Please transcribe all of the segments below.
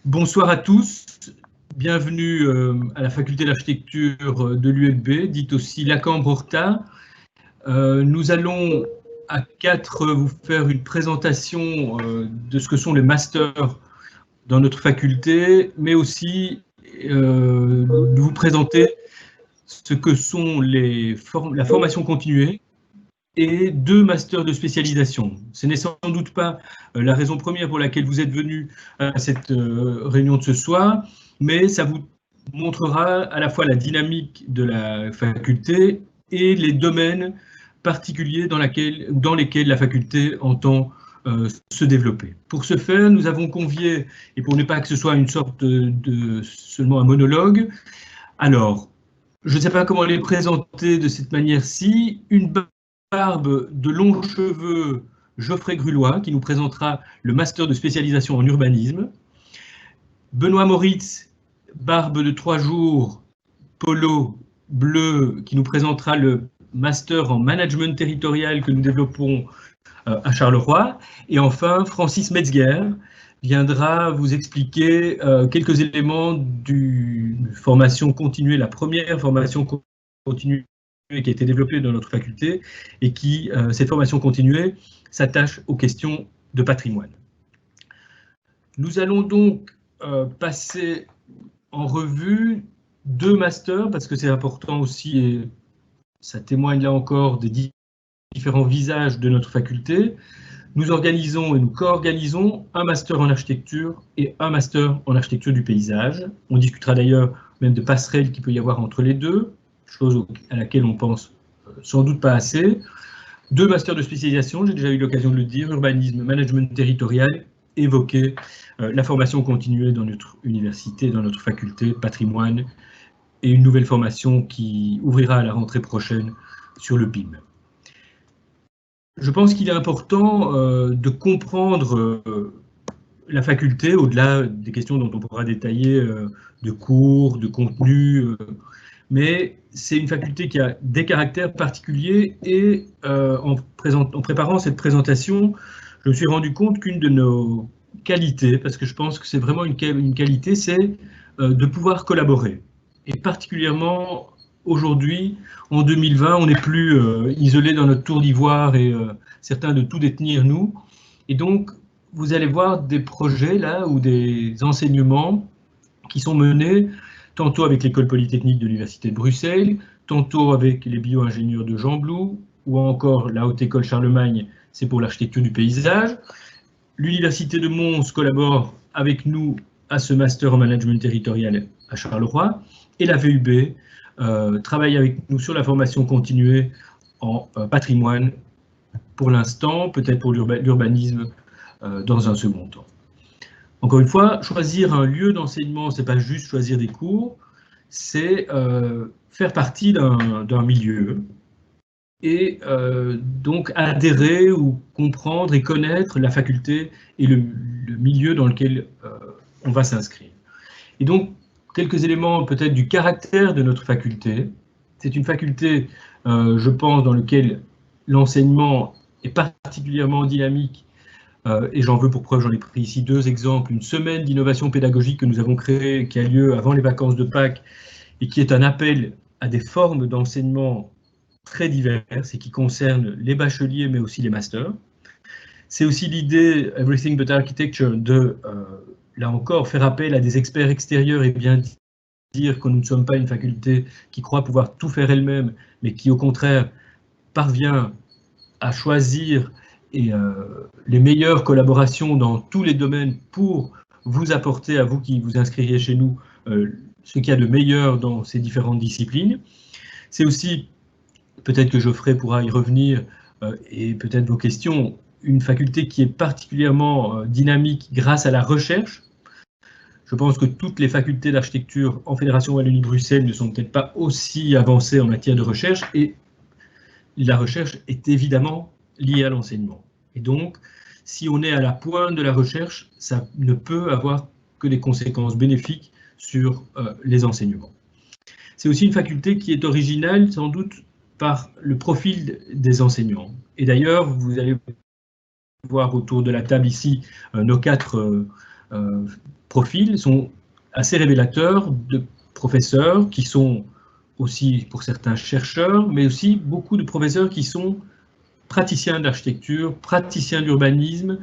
Bonsoir à tous, bienvenue à la faculté d'architecture de l'ULB, dite aussi la Cambre-Horta. Nous allons à 4 vous faire une présentation de ce que sont les masters dans notre faculté, mais aussi vous présenter ce que sont la formation continuée et 2 masters de spécialisation. Ce n'est sans doute pas la raison première pour laquelle vous êtes venus à cette réunion de ce soir, mais ça vous montrera à la fois la dynamique de la faculté et les domaines particuliers dans lesquels la faculté entend se développer. Pour ce faire, nous avons convié, et pour ne pas que ce soit une sorte seulement un monologue, alors, je ne sais pas comment les présenter de cette manière-ci, une barbe de longs cheveux, Geoffrey Grulois, qui nous présentera le master de spécialisation en urbanisme. Benoît Moritz, barbe de 3 jours, polo bleu, qui nous présentera le master en management territorial que nous développons à Charleroi. Et enfin, Francis Metzger viendra vous expliquer quelques éléments d'une formation continuée, la première formation continue qui a été développée dans notre faculté et qui, cette formation continuée, s'attache aux questions de patrimoine. Nous allons donc passer en revue 2 masters, parce que c'est important aussi, et ça témoigne là encore des différents visages de notre faculté. Nous organisons et nous co-organisons un master en architecture et un master en architecture du paysage. On discutera d'ailleurs même de passerelles qu'il peut y avoir entre les deux, chose à laquelle on pense sans doute pas assez. 2 masters de spécialisation, j'ai déjà eu l'occasion de le dire, urbanisme, management territorial, évoquer la formation continuée dans notre université, dans notre faculté, patrimoine, et une nouvelle formation qui ouvrira à la rentrée prochaine sur le PIM. Je pense qu'il est important de comprendre la faculté, au-delà des questions dont on pourra détailler de cours, de contenu, mais c'est une faculté qui a des caractères particuliers et en préparant cette présentation, je me suis rendu compte qu'une de nos qualités, parce que je pense que c'est vraiment une qualité, c'est de pouvoir collaborer. Et particulièrement aujourd'hui, en 2020, on n'est plus isolé dans notre tour d'ivoire et certains de tout détenir nous. Et donc, vous allez voir des projets là ou des enseignements qui sont menés tantôt avec l'École polytechnique de l'Université de Bruxelles, tantôt avec les bio-ingénieurs de Jean Blou, ou encore la Haute École Charlemagne, c'est pour l'architecture du paysage. L'Université de Mons collabore avec nous à ce master en management territorial à Charleroi, et la VUB travaille avec nous sur la formation continuée en patrimoine pour l'instant, peut-être pour l'urbanisme dans un second temps. Encore une fois, choisir un lieu d'enseignement, ce n'est pas juste choisir des cours, c'est faire partie d'un milieu et donc adhérer ou comprendre et connaître la faculté et le milieu dans lequel on va s'inscrire. Et donc, quelques éléments peut-être du caractère de notre faculté. C'est une faculté, je pense, dans laquelle l'enseignement est particulièrement dynamique. Et j'en veux pour preuve, j'en ai pris ici 2 exemples. Une semaine d'innovation pédagogique que nous avons créée, qui a lieu avant les vacances de Pâques, et qui est un appel à des formes d'enseignement très diverses et qui concernent les bacheliers, mais aussi les masters. C'est aussi l'idée, Everything but Architecture, de, là encore, faire appel à des experts extérieurs et bien dire que nous ne sommes pas une faculté qui croit pouvoir tout faire elle-même, mais qui, au contraire, parvient à choisir et les meilleures collaborations dans tous les domaines pour vous apporter, à vous qui vous inscririez chez nous, ce qu'il y a de meilleur dans ces différentes disciplines. C'est aussi, peut-être que Geoffrey pourra y revenir, et peut-être vos questions, une faculté qui est particulièrement dynamique grâce à la recherche. Je pense que toutes les facultés d'architecture en Fédération Wallonie-Bruxelles ne sont peut-être pas aussi avancées en matière de recherche, et la recherche est évidemment liée à l'enseignement. Et donc, si on est à la pointe de la recherche, ça ne peut avoir que des conséquences bénéfiques sur les enseignements. C'est aussi une faculté qui est originale, sans doute, par le profil des enseignants. Et d'ailleurs, vous allez voir autour de la table ici nos 4 profils sont assez révélateurs de professeurs qui sont aussi, pour certains, chercheurs, mais aussi beaucoup de professeurs qui sont praticiens d'architecture, praticiens d'urbanisme,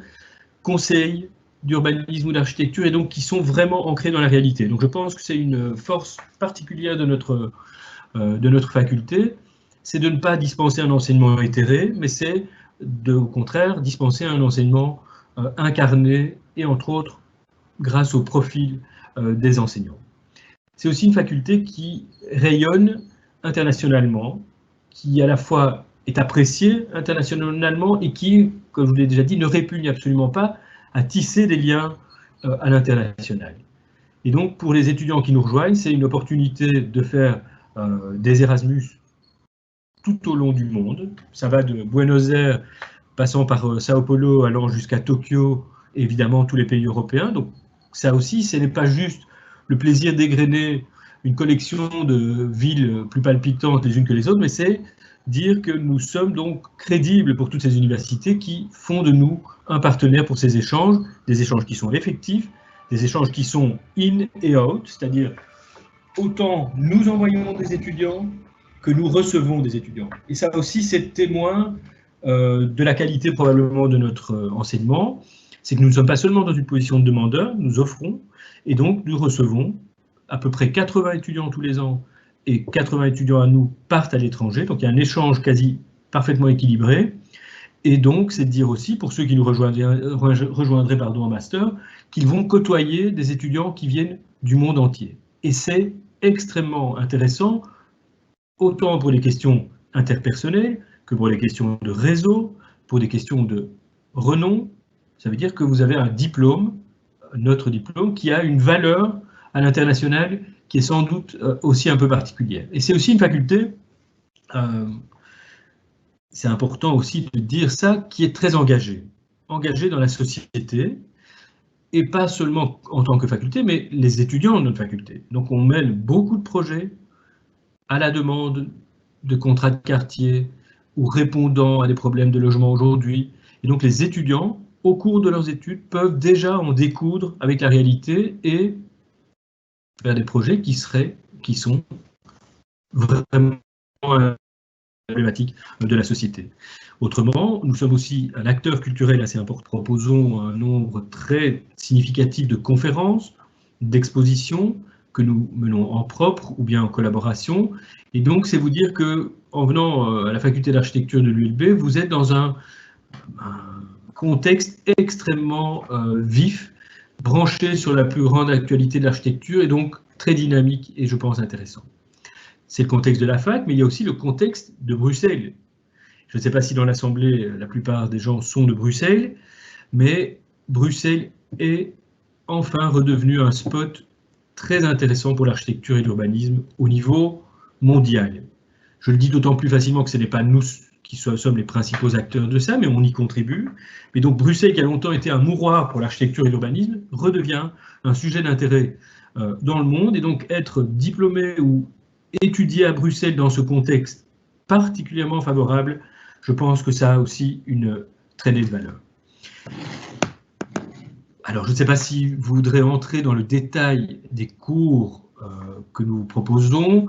conseils d'urbanisme ou d'architecture, et donc qui sont vraiment ancrés dans la réalité. Donc je pense que c'est une force particulière de notre faculté, c'est de ne pas dispenser un enseignement éthéré, mais c'est au contraire dispenser un enseignement incarné, et entre autres grâce au profil des enseignants. C'est aussi une faculté qui rayonne internationalement, qui à la fois est appréciée internationalement et qui, comme je vous l'ai déjà dit, ne répugne absolument pas à tisser des liens à l'international. Et donc, pour les étudiants qui nous rejoignent, c'est une opportunité de faire des Erasmus tout au long du monde. Ça va de Buenos Aires, passant par Sao Paulo, allant jusqu'à Tokyo, et évidemment tous les pays européens. Donc, ça aussi, ce n'est pas juste le plaisir d'égrener une collection de villes plus palpitantes les unes que les autres, mais c'est dire que nous sommes donc crédibles pour toutes ces universités qui font de nous un partenaire pour ces échanges, des échanges qui sont effectifs, des échanges qui sont in et out, c'est-à-dire autant nous envoyons des étudiants que nous recevons des étudiants. Et ça aussi, c'est témoin de la qualité probablement de notre enseignement, c'est que nous ne sommes pas seulement dans une position de demandeur, nous offrons, et donc nous recevons à peu près 80 étudiants tous les ans, et 80 étudiants à nous partent à l'étranger, donc il y a un échange quasi parfaitement équilibré, et donc c'est de dire aussi, pour ceux qui nous rejoindraient en master, qu'ils vont côtoyer des étudiants qui viennent du monde entier. Et c'est extrêmement intéressant, autant pour les questions interpersonnelles, que pour les questions de réseau, pour des questions de renom. Ça veut dire que vous avez un diplôme, notre diplôme, qui a une valeur à l'international qui est sans doute aussi un peu particulière. Et c'est aussi une faculté, c'est important aussi de dire ça, qui est très engagée dans la société, et pas seulement en tant que faculté, mais les étudiants de notre faculté. Donc on mêle beaucoup de projets à la demande de contrats de quartier ou répondant à des problèmes de logement aujourd'hui. Et donc les étudiants, au cours de leurs études, peuvent déjà en découdre avec la réalité et faire des projets qui sont vraiment problématiques de la société. Autrement, nous sommes aussi un acteur culturel assez important. Nous proposons un nombre très significatif de conférences, d'expositions que nous menons en propre ou bien en collaboration. Et donc, c'est vous dire qu'en venant à la faculté d'architecture de l'ULB, vous êtes dans un contexte extrêmement vif, branché sur la plus grande actualité de l'architecture et donc très dynamique et je pense intéressant. C'est le contexte de la fac, mais il y a aussi le contexte de Bruxelles. Je ne sais pas si dans l'Assemblée, la plupart des gens sont de Bruxelles, mais Bruxelles est enfin redevenu un spot très intéressant pour l'architecture et l'urbanisme au niveau mondial. Je le dis d'autant plus facilement que ce n'est pas nous qui sommes les principaux acteurs de ça, mais on y contribue. Et donc Bruxelles, qui a longtemps été un mouroir pour l'architecture et l'urbanisme, redevient un sujet d'intérêt dans le monde. Et donc être diplômé ou étudier à Bruxelles dans ce contexte particulièrement favorable, je pense que ça a aussi une très nette valeur. Alors, je ne sais pas si vous voudrez entrer dans le détail des cours que nous proposons.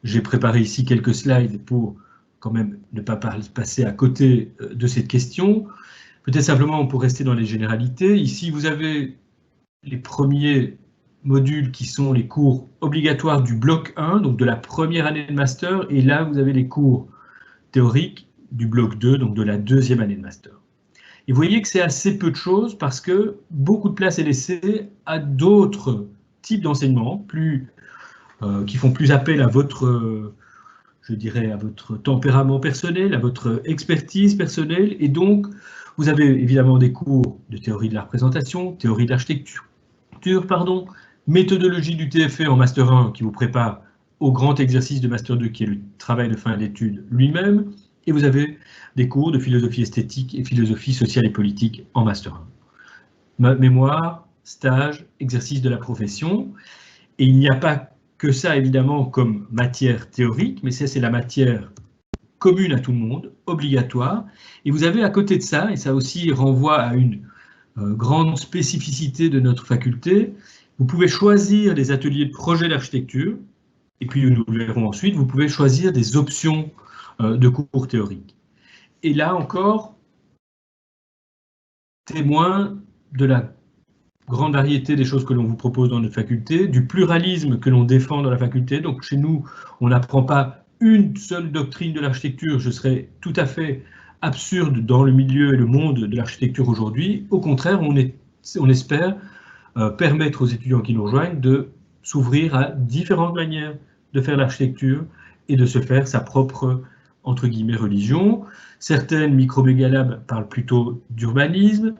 J'ai préparé ici quelques slides pour quand même ne pas passer à côté de cette question. Peut-être simplement pour rester dans les généralités. Ici, vous avez les premiers modules qui sont les cours obligatoires du bloc 1, donc de la première année de master, et là, vous avez les cours théoriques du bloc 2, donc de la deuxième année de master. Et vous voyez que c'est assez peu de choses parce que beaucoup de place est laissée à d'autres types d'enseignements qui font plus appel à votre, je dirais, à votre tempérament personnel, à votre expertise personnelle. Et donc, vous avez évidemment des cours de théorie de la représentation, théorie de l'architecture, méthodologie du TFE en Master 1 qui vous prépare au grand exercice de Master 2 qui est le travail de fin d'études lui-même. Et vous avez des cours de philosophie esthétique et philosophie sociale et politique en Master 1. Mémoire, stage, exercice de la profession. Et il n'y a pas que ça, évidemment, comme matière théorique, mais c'est la matière commune à tout le monde, obligatoire. Et vous avez à côté de ça, et ça aussi renvoie à une grande spécificité de notre faculté. Vous pouvez choisir les ateliers de projet d'architecture, et puis nous le verrons ensuite, vous pouvez choisir des options de cours théoriques. Et là encore, témoin de la grande variété des choses que l'on vous propose dans notre faculté, du pluralisme que l'on défend dans la faculté. Donc chez nous, on n'apprend pas une seule doctrine de l'architecture, je serais tout à fait absurde dans le milieu et le monde de l'architecture aujourd'hui. Au contraire, on espère permettre aux étudiants qui nous rejoignent de s'ouvrir à différentes manières de faire l'architecture et de se faire sa propre, entre guillemets, religion. Certaines micro-mégalabs parlent plutôt d'urbanisme,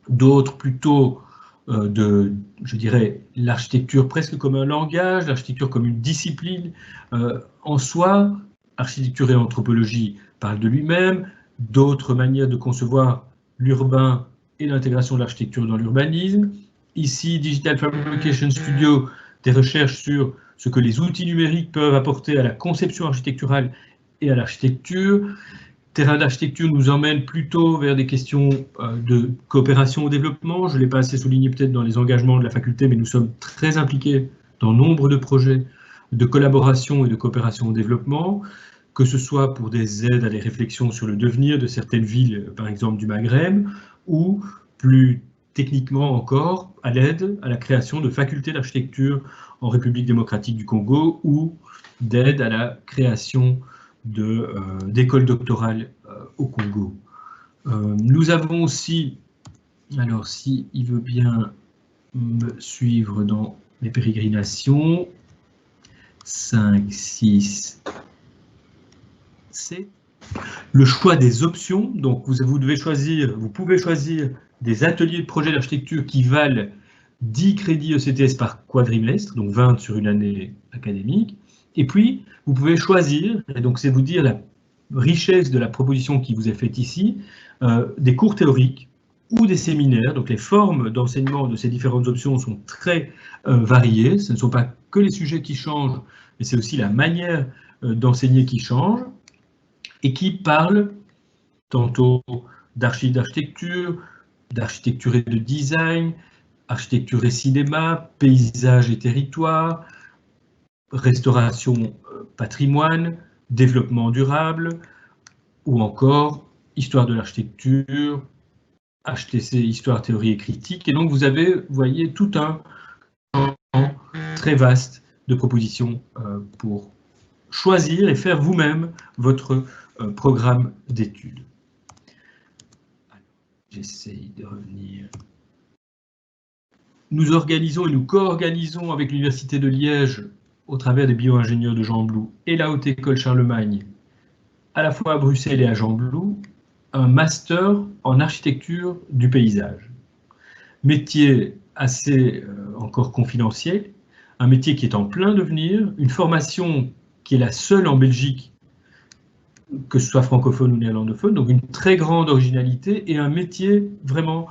d'autres plutôt je dirais, l'architecture presque comme un langage, l'architecture comme une discipline en soi. Architecture et anthropologie parlent de lui-même, d'autres manières de concevoir l'urbain et l'intégration de l'architecture dans l'urbanisme. Ici, Digital Fabrication Studio, des recherches sur ce que les outils numériques peuvent apporter à la conception architecturale et à l'architecture. Terrain d'architecture nous emmène plutôt vers des questions de coopération au développement. Je ne l'ai pas assez souligné peut-être dans les engagements de la faculté, mais nous sommes très impliqués dans nombre de projets de collaboration et de coopération au développement, que ce soit pour des aides à des réflexions sur le devenir de certaines villes, par exemple du Maghreb, ou plus techniquement encore à l'aide à la création de facultés d'architecture en République démocratique du Congo ou d'aide à la création d'écoles doctorales au Congo. Nous avons aussi, alors si il veut bien me suivre dans les pérégrinations, 5, 6, 7, le choix des options, donc vous devez choisir, vous pouvez choisir des ateliers de projet d'architecture qui valent 10 crédits ECTS par quadrimestre, donc 20 sur une année académique. Et puis, vous pouvez choisir, et donc c'est vous dire la richesse de la proposition qui vous est faite ici, des cours théoriques ou des séminaires. Donc les formes d'enseignement de ces différentes options sont très variées. Ce ne sont pas que les sujets qui changent, mais c'est aussi la manière d'enseigner qui change et qui parlent tantôt d'architecture, d'architecture et de design, architecture et cinéma, paysage et territoire, restauration patrimoine, développement durable, ou encore histoire de l'architecture, HTC, histoire, théorie et critique. Et donc vous avez, vous voyez, tout un champ très vaste de propositions pour choisir et faire vous-même votre programme d'études. J'essaye de revenir. Nous organisons et nous co-organisons avec l'Université de Liège, au travers des bio-ingénieurs de Jean Blou et la Haute École Charlemagne, à la fois à Bruxelles et à Jean Blou, un master en architecture du paysage. Métier assez encore confidentiel, un métier qui est en plein devenir, une formation qui est la seule en Belgique, que ce soit francophone ou néerlandophone, donc une très grande originalité et un métier vraiment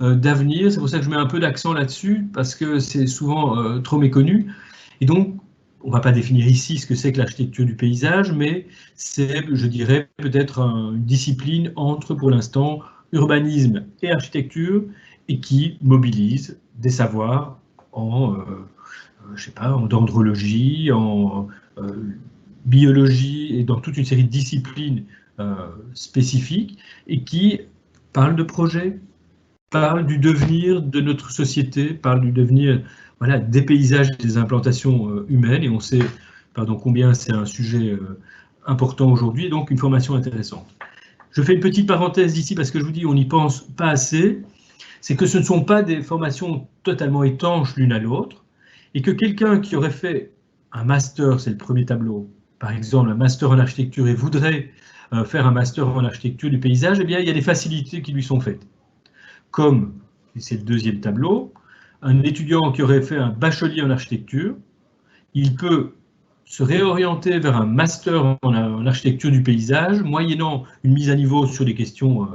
d'avenir. C'est pour ça que je mets un peu d'accent là-dessus, parce que c'est souvent trop méconnu. Et donc, on ne va pas définir ici ce que c'est que l'architecture du paysage, mais c'est, je dirais, peut-être une discipline entre, pour l'instant, urbanisme et architecture, et qui mobilise des savoirs en, je sais pas, en dendrologie, en biologie et dans toute une série de disciplines spécifiques, et qui parle de projets, parle du devenir de notre société, parle du devenir voilà, des paysages et des implantations humaines, et on sait combien c'est un sujet important aujourd'hui, et donc une formation intéressante. Je fais une petite parenthèse ici parce que je vous dis on n'y pense pas assez, c'est que ce ne sont pas des formations totalement étanches l'une à l'autre, et que quelqu'un qui aurait fait un master, c'est le premier tableau, par exemple un master en architecture et voudrait faire un master en architecture du paysage, eh bien il y a des facilités qui lui sont faites. Comme, et c'est le deuxième tableau, un étudiant qui aurait fait un bachelier en architecture, il peut se réorienter vers un master en architecture du paysage, moyennant une mise à niveau sur des questions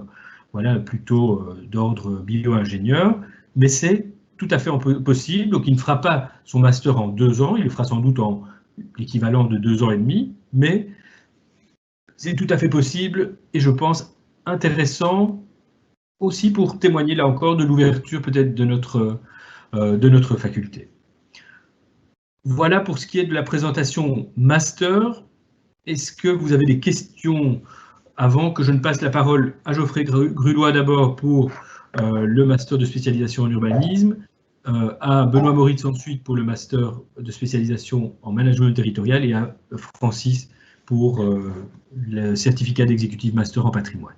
voilà, plutôt d'ordre bio-ingénieur, mais c'est tout à fait possible. Donc il ne fera pas son master en 2 ans, il le fera sans doute en l'équivalent de 2 ans et demi, mais c'est tout à fait possible et je pense intéressant aussi pour témoigner là encore de l'ouverture peut-être de notre faculté. Voilà pour ce qui est de la présentation master. Est-ce que vous avez des questions avant que je ne passe la parole à Geoffrey Grulois d'abord pour le master de spécialisation en urbanisme, à Benoît Moritz ensuite pour le master de spécialisation en management territorial et à Francis pour le certificat d'exécutif master en patrimoine.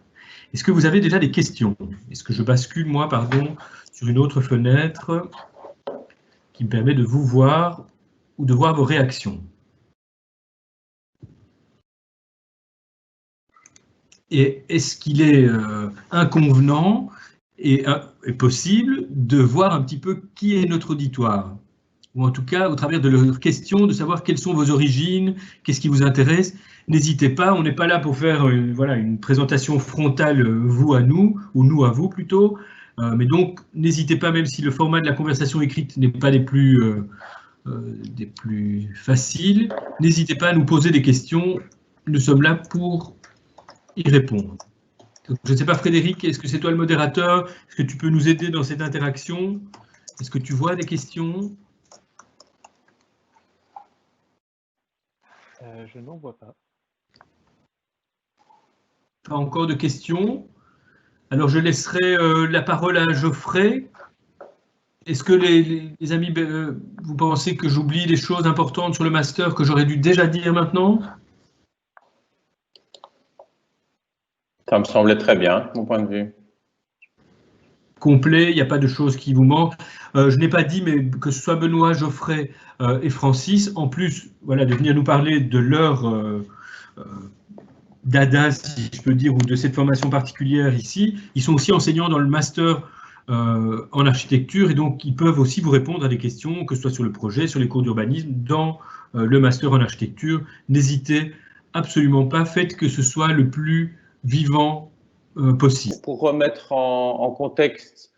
Est-ce que vous avez déjà des questions? Est-ce que je bascule, moi, pardon, sur une autre fenêtre qui me permet de vous voir ou de voir vos réactions? Et est-ce qu'il est inconvenant et possible de voir un petit peu qui est notre auditoire? Ou en tout cas, au travers de leurs questions, de savoir quelles sont vos origines, qu'est-ce qui vous intéresse. N'hésitez pas, on n'est pas là pour faire voilà, une présentation frontale, vous à nous, ou nous à vous plutôt. Mais donc, n'hésitez pas, même si le format de la conversation écrite n'est pas des plus faciles, n'hésitez pas à nous poser des questions. Nous sommes là pour y répondre. Donc, je ne sais pas, Frédéric, est-ce que c'est toi le modérateur? Est-ce que tu peux nous aider dans cette interaction? Est-ce que tu vois des questions? Je n'en vois pas. Pas encore de questions. Alors, je laisserai la parole à Geoffrey. Est-ce que les amis, vous pensez que j'oublie des choses importantes sur le master que j'aurais dû déjà dire maintenant? Ça me semblait très bien, mon point de vue. Complet, il n'y a pas de choses qui vous manquent. Je n'ai pas dit, mais que ce soit Benoît, Geoffrey et Francis, en plus voilà, de venir nous parler de leur dada, si je peux dire, ou de cette formation particulière ici, ils sont aussi enseignants dans le master en architecture et donc ils peuvent aussi vous répondre à des questions, que ce soit sur le projet, sur les cours d'urbanisme, dans le master en architecture. N'hésitez absolument pas, faites que ce soit le plus vivant possible. Pour remettre en contexte,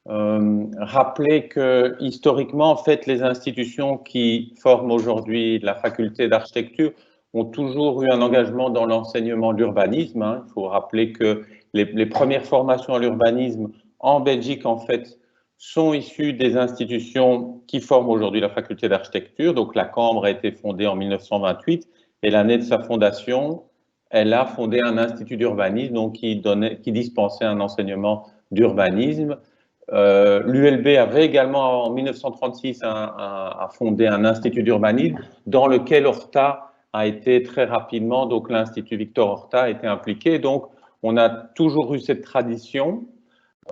rappeler que historiquement, en fait, les institutions qui forment aujourd'hui la faculté d'architecture ont toujours eu un engagement dans l'enseignement de l'urbanisme. Hein. Il faut rappeler que les premières formations à l'urbanisme en Belgique, en fait, sont issues des institutions qui forment aujourd'hui la faculté d'architecture. Donc, la Cambre a été fondée en 1928 et l'année de sa fondation, elle a fondé un institut d'urbanisme donc qui dispensait un enseignement d'urbanisme. L'ULB avait également en 1936 a fondé un institut d'urbanisme dans lequel Horta a été très rapidement, donc l'Institut Victor Horta a été impliqué. Donc on a toujours eu cette tradition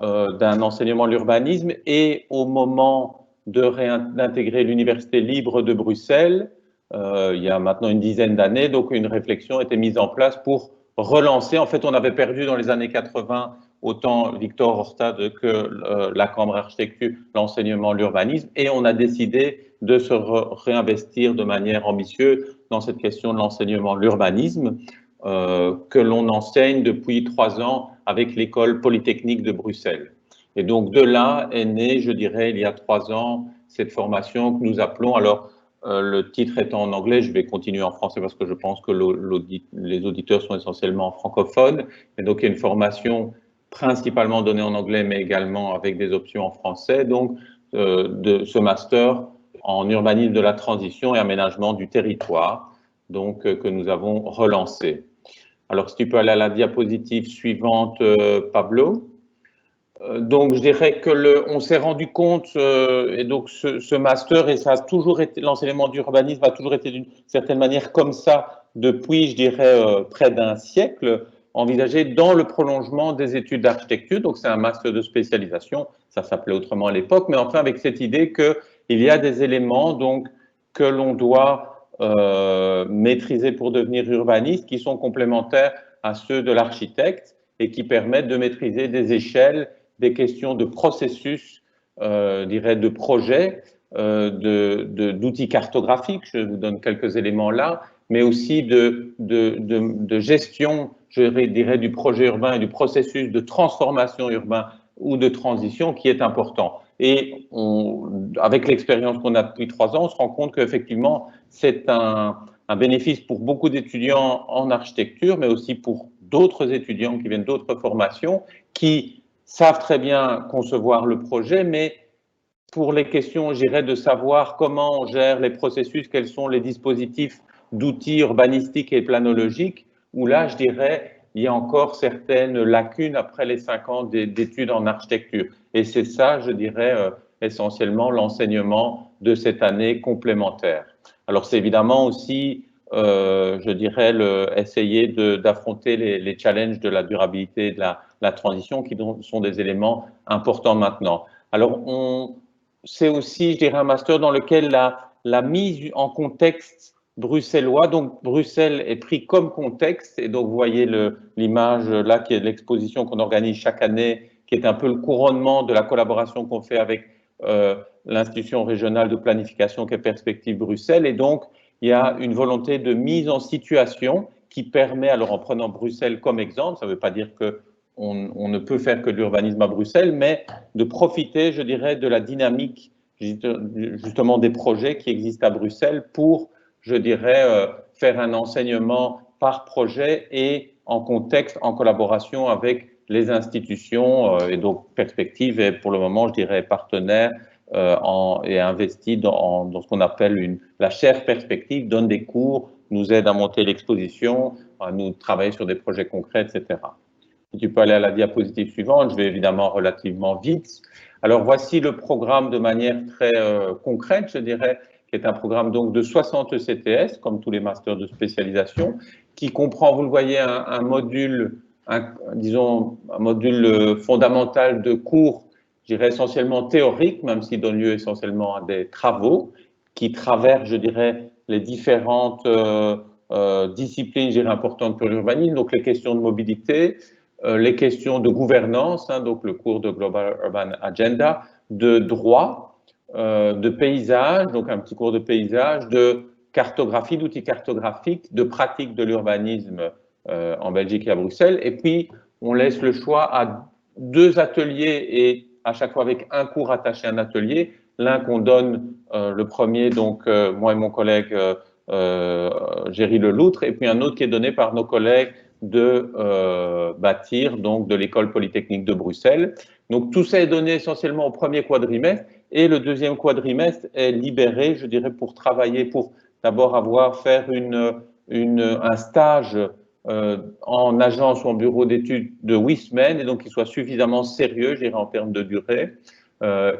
d'un enseignement de l'urbanisme et au moment d'intégrer l'Université libre de Bruxelles, il y a maintenant une dizaine d'années, donc une réflexion a été mise en place pour relancer. En fait, on avait perdu dans les années 80 autant Victor Horta que la Cambre d'architecture, l'enseignement, l'urbanisme, et on a décidé de se réinvestir de manière ambitieuse dans cette question de l'enseignement, l'urbanisme, que l'on enseigne depuis 3 ans avec l'école polytechnique de Bruxelles. Et donc de là est née, je dirais, il y a 3 ans, cette formation que nous appelons, alors le titre étant en anglais, je vais continuer en français parce que je pense que les auditeurs sont essentiellement francophones, et donc il y a une formation principalement donnée en anglais, mais également avec des options en français, donc de ce master en urbanisme de la transition et aménagement du territoire, donc que nous avons relancé. Alors, si tu peux aller à la diapositive suivante, Pablo. Donc, je dirais que on s'est rendu compte, et donc ce master, et ça a toujours été, l'enseignement d'urbanisme a toujours été d'une certaine manière comme ça depuis, je dirais, près d'un siècle, envisagé dans le prolongement des études d'architecture. Donc, c'est un master de spécialisation, ça s'appelait autrement à l'époque, mais enfin avec cette idée qu'il y a des éléments donc que l'on doit maîtriser pour devenir urbaniste, qui sont complémentaires à ceux de l'architecte et qui permettent de maîtriser des échelles, des questions de processus, dirais de projet, d'outils cartographiques, je vous donne quelques éléments là, mais aussi de gestion, je dirais, du projet urbain et du processus de transformation urbain ou de transition qui est important. Et avec l'expérience qu'on a depuis 3 ans, on se rend compte qu'effectivement, c'est un bénéfice pour beaucoup d'étudiants en architecture, mais aussi pour d'autres étudiants qui viennent d'autres formations, qui savent très bien concevoir le projet, mais pour les questions, je dirais, de savoir comment on gère les processus, quels sont les dispositifs d'outils urbanistiques et planologiques, où là, je dirais, il y a encore certaines lacunes après les 5 ans d'études en architecture. Et c'est ça, je dirais, essentiellement l'enseignement de cette année complémentaire. Alors, c'est évidemment aussi, je dirais, essayer d'affronter les challenges de la durabilité et de la transition, qui sont des éléments importants maintenant. Alors, c'est aussi, je dirais, un master dans lequel la mise en contexte bruxellois, donc Bruxelles est pris comme contexte, et donc vous voyez l'image là qui est de l'exposition qu'on organise chaque année, qui est un peu le couronnement de la collaboration qu'on fait avec l'institution régionale de planification qui est Perspective Bruxelles, et donc il y a une volonté de mise en situation qui permet, alors en prenant Bruxelles comme exemple, ça ne veut pas dire que on ne peut faire que de l'urbanisme à Bruxelles, mais de profiter, je dirais, de la dynamique justement des projets qui existent à Bruxelles pour, je dirais, faire un enseignement par projet et en contexte, en collaboration avec les institutions et donc Perspective est pour le moment, je dirais, partenaire et investi dans ce qu'on appelle la chaire Perspective, donne des cours, nous aide à monter l'exposition, à nous travailler sur des projets concrets, etc. Si tu peux aller à la diapositive suivante, je vais évidemment relativement vite. Alors, voici le programme de manière très concrète, je dirais, qui est un programme donc de 60 CTS, comme tous les masters de spécialisation, qui comprend, vous le voyez, un module, disons, un module fondamental de cours, je dirais essentiellement théorique, même s'il donne lieu essentiellement à des travaux, qui traversent, je dirais, les différentes disciplines, je dirais, importantes pour l'urbanisme, donc les questions de mobilité, les questions de gouvernance, donc le cours de Global Urban Agenda, de droit, de paysage, donc un petit cours de paysage, de cartographie, d'outils cartographiques, de pratique de l'urbanisme en Belgique et à Bruxelles. Et puis, on laisse le choix à 2 ateliers et à chaque fois avec un cours attaché à un atelier. L'un qu'on donne, le premier, donc moi et mon collègue Géry Leloutre, et puis un autre qui est donné par nos collègues de bâtir, donc de l'école polytechnique de Bruxelles. Donc tout ça est donné essentiellement au premier quadrimestre et le deuxième quadrimestre est libéré, je dirais, pour travailler, pour d'abord faire un stage en agence ou en bureau d'études de 8 semaines et donc qu'il soit suffisamment sérieux, je dirais, en termes de durée,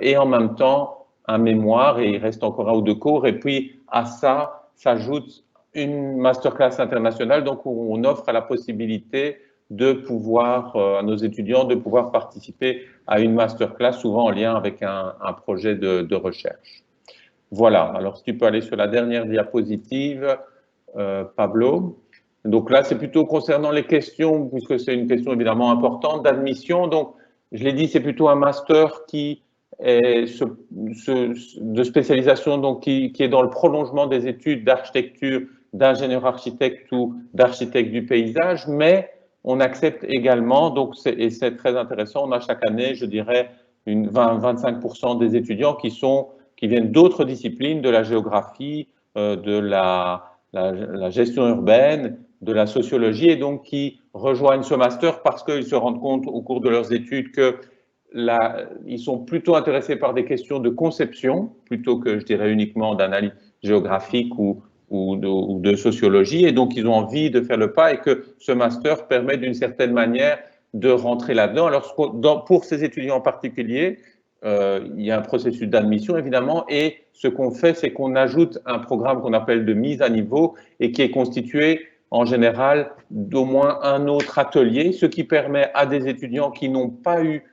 et en même temps un mémoire et il reste encore 1 ou 2 cours et puis à ça s'ajoute une masterclass internationale, donc où on offre la possibilité de pouvoir, à nos étudiants, de pouvoir participer à une masterclass, souvent en lien avec un projet de recherche. Voilà, alors si tu peux aller sur la dernière diapositive, Pablo. Donc là, c'est plutôt concernant les questions, puisque c'est une question évidemment importante d'admission. Donc, je l'ai dit, c'est plutôt un master qui est de spécialisation, donc qui est dans le prolongement des études d'architecture, d'ingénieur architecte ou d'architecte du paysage, mais on accepte également, donc et c'est très intéressant, on a chaque année, je dirais, 25% des étudiants qui viennent d'autres disciplines, de la géographie, de la gestion urbaine, de la sociologie, et donc qui rejoignent ce master parce qu'ils se rendent compte au cours de leurs études qu'ils sont plutôt intéressés par des questions de conception, plutôt que, je dirais, uniquement d'analyse géographique ou de sociologie, et donc ils ont envie de faire le pas et que ce master permet d'une certaine manière de rentrer là-dedans. Alors, pour ces étudiants en particulier, il y a un processus d'admission, évidemment, et ce qu'on fait, c'est qu'on ajoute un programme qu'on appelle de mise à niveau et qui est constitué en général d'au moins un autre atelier, ce qui permet à des étudiants qui n'ont pas eu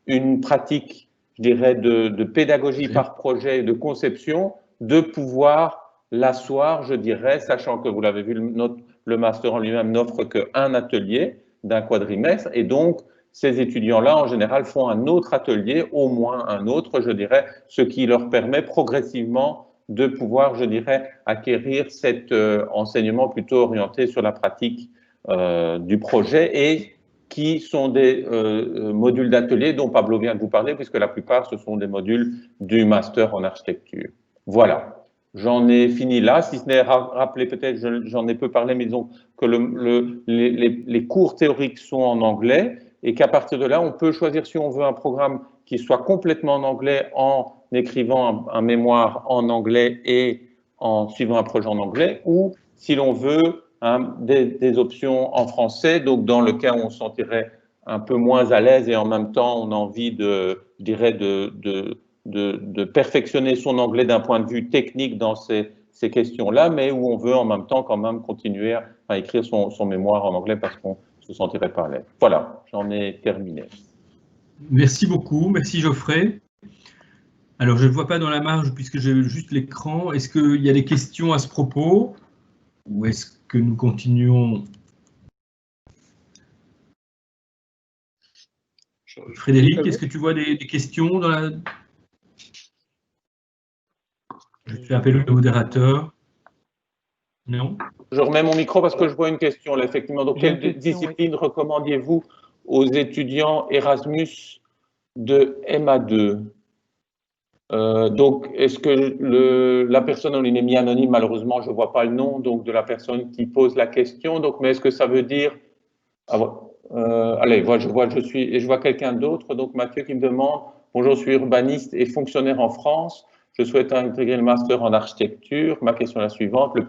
une pratique, je dirais, de pédagogie par projet, de conception, de pouvoir l'asseoir, je dirais, sachant que vous l'avez vu, le master en lui-même n'offre qu'un atelier d'un quadrimestre, et donc ces étudiants-là, en général, font un autre atelier, au moins un autre, je dirais, ce qui leur permet progressivement de pouvoir, je dirais, acquérir cet enseignement plutôt orienté sur la pratique du projet et qui sont des modules d'atelier dont Pablo vient de vous parler, puisque la plupart, ce sont des modules du master en architecture. Voilà, j'en ai fini là, si ce n'est rappeler peut-être, j'en ai peu parlé, mais disons que les cours théoriques sont en anglais, et qu'à partir de là, on peut choisir si on veut un programme qui soit complètement en anglais en écrivant un mémoire en anglais et en suivant un projet en anglais, ou si l'on veut des options en français, donc dans le cas où on se sentirait un peu moins à l'aise et en même temps on a envie de perfectionner son anglais d'un point de vue technique dans ces questions-là, mais où on veut en même temps quand même continuer à écrire son mémoire en anglais parce qu'on se sentirait pas à l'aise. Voilà, j'en ai terminé. Merci beaucoup, merci Geoffrey. Alors, je ne vois pas dans la marge puisque j'ai juste l'écran. Est-ce qu'il y a des questions à ce propos ou est-ce que nous continuons? Frédéric, est-ce que tu vois des questions dans la... Je fais appel au modérateur. Non? Je remets mon micro parce que je vois une question là, effectivement. Donc, quelle discipline recommandiez-vous aux étudiants Erasmus de MA2? Donc, est-ce que la personne en ligne est mise anonyme? Malheureusement, je ne vois pas le nom donc, de la personne qui pose la question. Donc, mais est-ce que ça veut dire... allez, je vois quelqu'un d'autre. Donc, Mathieu qui me demande, bonjour, je suis urbaniste et fonctionnaire en France. Je souhaite intégrer le master en architecture. Ma question est la suivante. Le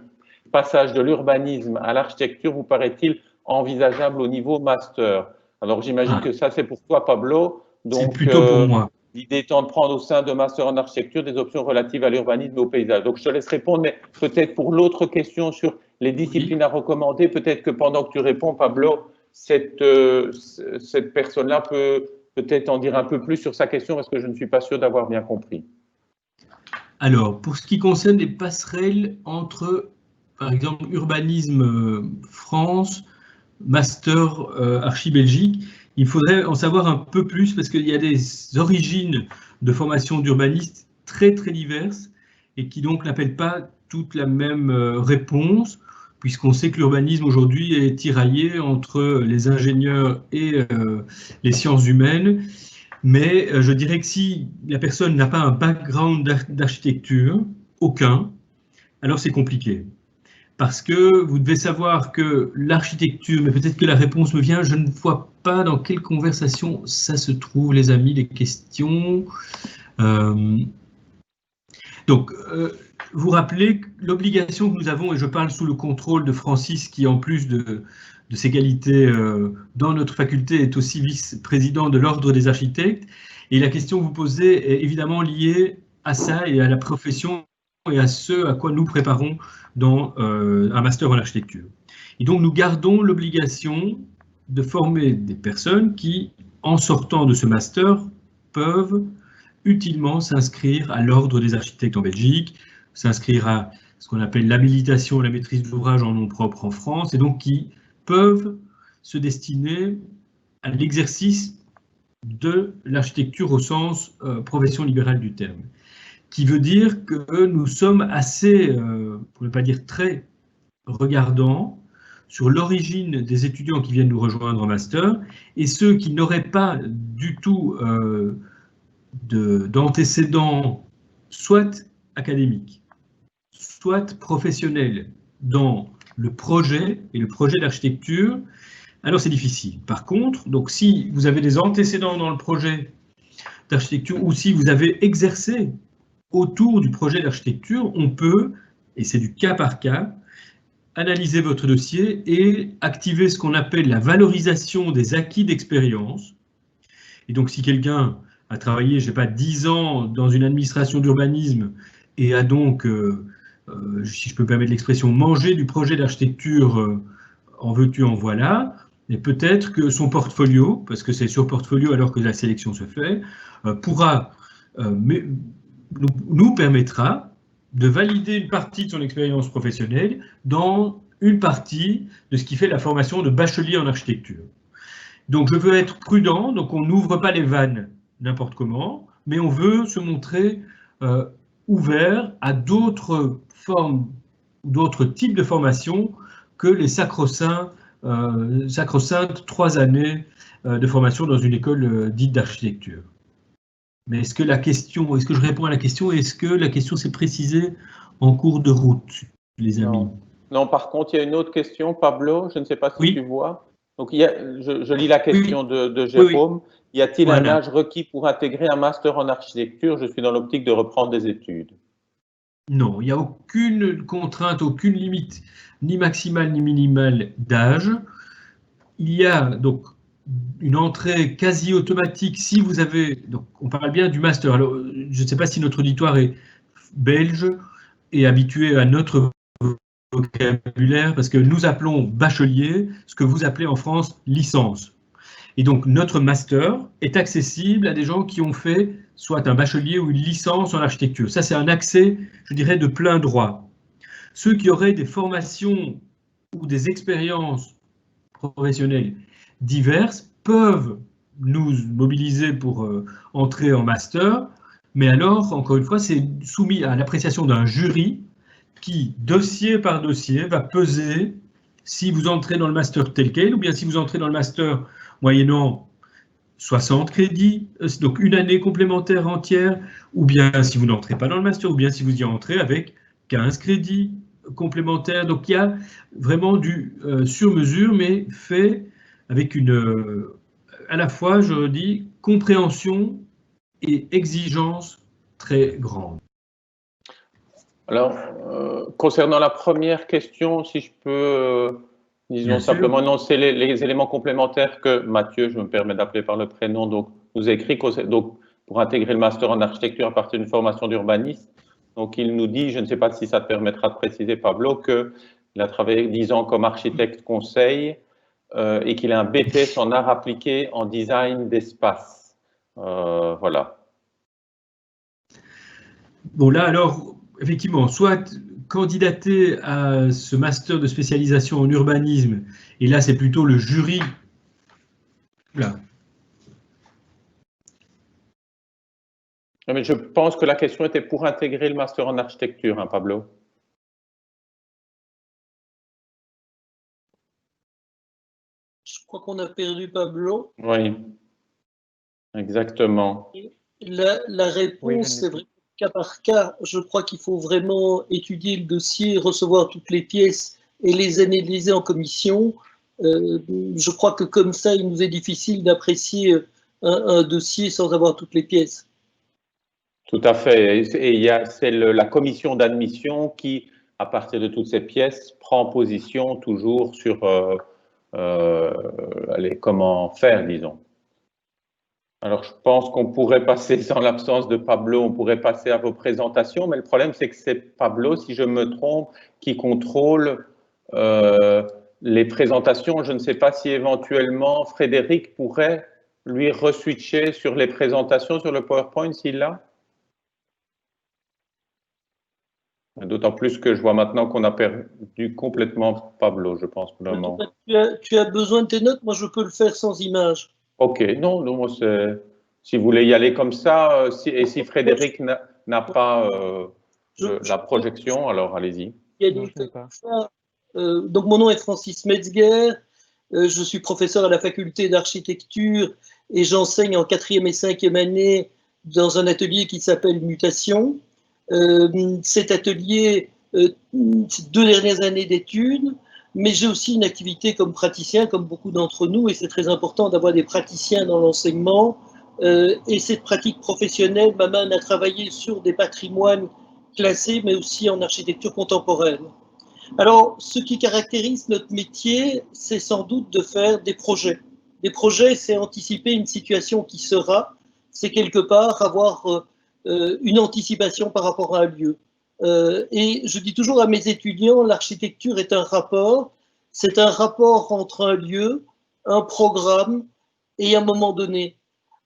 passage de l'urbanisme à l'architecture vous paraît-il envisageable au niveau master? Alors, j'imagine que ça, c'est pour toi, Pablo. C'est plutôt pour moi. L'idée étant de prendre au sein de master en architecture des options relatives à l'urbanisme et au paysage. Donc, je te laisse répondre, mais peut-être pour l'autre question sur les disciplines à recommander, peut-être que pendant que tu réponds, Pablo, cette personne-là peut peut-être en dire un peu plus sur sa question parce que je ne suis pas sûr d'avoir bien compris. Alors, pour ce qui concerne les passerelles entre, par exemple, urbanisme France, master Archi Belgique, il faudrait en savoir un peu plus parce qu'il y a des origines de formation d'urbanistes très très diverses et qui donc n'appellent pas toute la même réponse, puisqu'on sait que l'urbanisme aujourd'hui est tiraillé entre les ingénieurs et les sciences humaines. Mais je dirais que si la personne n'a pas un background d'architecture, aucun, alors c'est compliqué. Parce que vous devez savoir que l'architecture, mais peut-être que la réponse me vient, je ne vois pas dans quelle conversation ça se trouve, les amis, les questions. Donc, vous rappelez l'obligation que nous avons, et je parle sous le contrôle de Francis, qui en plus de ses qualités dans notre faculté est aussi vice-président de l'Ordre des architectes. Et la question que vous posez est évidemment liée à ça et à la profession et à ce à quoi nous préparons dans un master en architecture. Et donc, nous gardons l'obligation de former des personnes qui, en sortant de ce master, peuvent utilement s'inscrire à l'Ordre des architectes en Belgique, s'inscrire à ce qu'on appelle l'habilitation et la maîtrise de l'ouvrage en nom propre en France, et donc qui peuvent se destiner à l'exercice de l'architecture au sens profession libérale du terme. Qui veut dire que nous sommes assez, pour ne pas dire très, regardants sur l'origine des étudiants qui viennent nous rejoindre en master et ceux qui n'auraient pas du tout d'antécédents soit académiques, soit professionnels dans le projet et le projet d'architecture, alors c'est difficile. Par contre, donc si vous avez des antécédents dans le projet d'architecture ou si vous avez exercé autour du projet d'architecture, on peut, et c'est du cas par cas, analyser votre dossier et activer ce qu'on appelle la valorisation des acquis d'expérience. Et donc, si quelqu'un a travaillé, je ne sais pas, 10 ans dans une administration d'urbanisme et a donc, si je peux me permettre l'expression, mangé du projet d'architecture en veux-tu, en voilà, et peut-être que son portfolio, parce que c'est sur portfolio alors que la sélection se fait, pourra nous permettra de valider une partie de son expérience professionnelle dans une partie de ce qui fait la formation de bachelier en architecture. Donc, je veux être prudent, donc on n'ouvre pas les vannes n'importe comment, mais on veut se montrer ouvert à d'autres formes, d'autres types de formation que les sacro-saintes 3 années de formation dans une école dite d'architecture. Mais est-ce que je réponds à la question, est-ce que la question s'est précisée en cours de route, les amis? Non, par contre, il y a une autre question, Pablo, je ne sais pas si tu vois. Donc, je lis la question de Jérôme. Oui. Y a-t-il un âge requis pour intégrer un master en architecture? Je suis dans l'optique de reprendre des études. Non, il n'y a aucune contrainte, aucune limite, ni maximale ni minimale d'âge. Il y a donc une entrée quasi automatique si vous avez, donc on parle bien du master. Alors, je ne sais pas si notre auditoire est belge et habitué à notre vocabulaire, parce que nous appelons bachelier ce que vous appelez en France licence. Et donc notre master est accessible à des gens qui ont fait soit un bachelier ou une licence en architecture. Ça, c'est un accès, je dirais, de plein droit. Ceux qui auraient des formations ou des expériences professionnelles diverses peuvent nous mobiliser pour entrer en master, mais alors, encore une fois, c'est soumis à l'appréciation d'un jury qui, dossier par dossier, va peser si vous entrez dans le master tel quel, ou bien si vous entrez dans le master moyennant 60 crédits, donc une année complémentaire entière, ou bien si vous n'entrez pas dans le master, ou bien si vous y entrez avec 15 crédits complémentaires. Donc il y a vraiment du sur-mesure, mais fait avec une, à la fois, je dis, compréhension et exigence très grande. Alors, concernant la première question, si je peux, disons simplement énoncer les éléments complémentaires que Mathieu, je me permets d'appeler par le prénom, donc nous écrit donc, pour intégrer le master en architecture à partir d'une formation d'urbanisme. Donc, il nous dit, je ne sais pas si ça te permettra de préciser, Pablo, qu'il a travaillé 10 ans comme architecte conseil et qu'il a un BTS en art appliqué en design d'espace. Voilà. Bon, là, alors, effectivement, soit candidater à ce master de spécialisation en urbanisme, et là, c'est plutôt le jury. Là. Mais je pense que la question était pour intégrer le master en architecture, hein, Pablo. Je crois qu'on a perdu Pablo. Oui, exactement. La réponse, c'est vraiment cas par cas. Je crois qu'il faut vraiment étudier le dossier, recevoir toutes les pièces et les analyser en commission. Je crois que comme ça, il nous est difficile d'apprécier un dossier sans avoir toutes les pièces. Tout à fait. Et c'est la commission d'admission qui, à partir de toutes ces pièces, prend position toujours sur comment faire, disons. Alors, je pense qu'on pourrait passer, sans l'absence de Pablo, on pourrait passer à vos présentations, mais le problème, c'est que c'est Pablo, si je me trompe, qui contrôle les présentations. Je ne sais pas si éventuellement Frédéric pourrait lui reswitcher sur les présentations, sur le PowerPoint, s'il l'a. D'autant plus que je vois maintenant qu'on a perdu complètement Pablo, je pense, pour le moment. Tu as besoin de tes notes? Moi, je peux le faire sans image. Ok, non, si vous voulez y aller comme ça, et si Frédéric n'a pas la projection, alors allez-y. Donc, mon nom est Francis Metzger, je suis professeur à la faculté d'architecture et j'enseigne en 4e et 5e année dans un atelier qui s'appelle Mutation. Cet atelier, 2 dernières années d'études, mais j'ai aussi une activité comme praticien, comme beaucoup d'entre nous, et c'est très important d'avoir des praticiens dans l'enseignement. Et cette pratique professionnelle m'amène à travailler sur des patrimoines classés, mais aussi en architecture contemporaine. Alors, ce qui caractérise notre métier, c'est sans doute de faire des projets. Des projets, c'est anticiper une situation qui sera, c'est quelque part avoir une anticipation par rapport à un lieu. Et je dis toujours à mes étudiants, l'architecture est un rapport, c'est un rapport entre un lieu, un programme et un moment donné.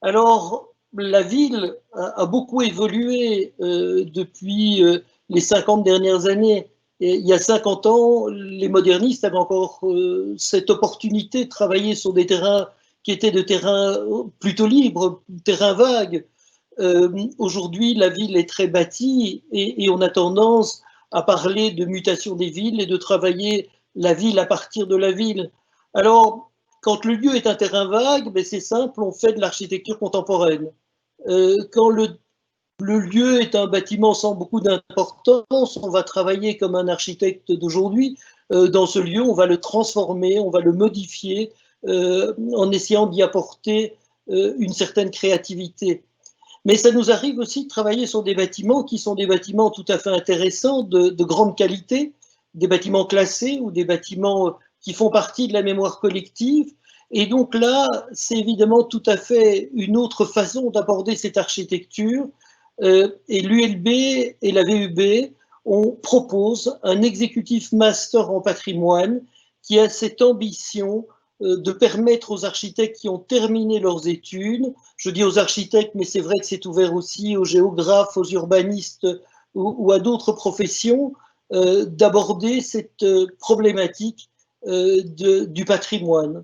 Alors, la ville a beaucoup évolué depuis les 50 dernières années. Et il y a 50 ans, les modernistes avaient encore cette opportunité de travailler sur des terrains qui étaient de terrains plutôt libres, terrains vagues. Aujourd'hui, la ville est très bâtie et on a tendance à parler de mutation des villes et de travailler la ville à partir de la ville. Alors, quand le lieu est un terrain vague, ben c'est simple, on fait de l'architecture contemporaine. Quand le lieu est un bâtiment sans beaucoup d'importance, on va travailler comme un architecte d'aujourd'hui. Dans ce lieu, on va le transformer, on va le modifier en essayant d'y apporter une certaine créativité. Mais ça nous arrive aussi de travailler sur des bâtiments qui sont des bâtiments tout à fait intéressants, de grande qualité, des bâtiments classés ou des bâtiments qui font partie de la mémoire collective. Et donc là, c'est évidemment tout à fait une autre façon d'aborder cette architecture. Et l'ULB et la VUB, on propose un exécutif master en patrimoine qui a cette ambition de permettre aux architectes qui ont terminé leurs études, je dis aux architectes, mais c'est vrai que c'est ouvert aussi aux géographes, aux urbanistes ou à d'autres professions, d'aborder cette problématique du patrimoine.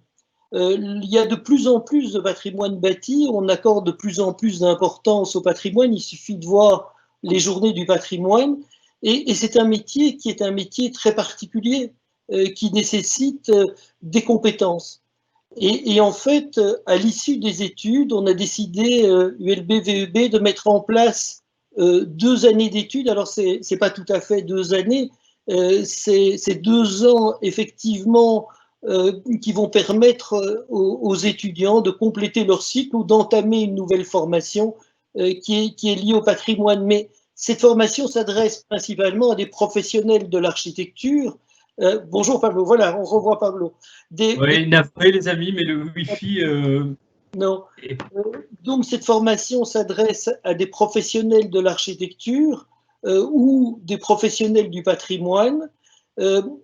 Il y a de plus en plus de patrimoine bâti, on accorde de plus en plus d'importance au patrimoine, il suffit de voir les journées du patrimoine, et c'est un métier qui est un métier très particulier, qui nécessite des compétences. Et en fait, à l'issue des études, on a décidé, ULB, VUB, de mettre en place 2 années d'études. Alors, c'est pas tout à fait 2 années, c'est 2 ans, effectivement, qui vont permettre aux étudiants de compléter leur cycle ou d'entamer une nouvelle formation qui est liée au patrimoine. Mais cette formation s'adresse principalement à des professionnels de l'architecture. Bonjour Pablo, voilà, on revoit Pablo. Oui, navré les amis, mais le Wi-Fi... Non. Donc cette formation s'adresse à des professionnels de l'architecture ou des professionnels du patrimoine.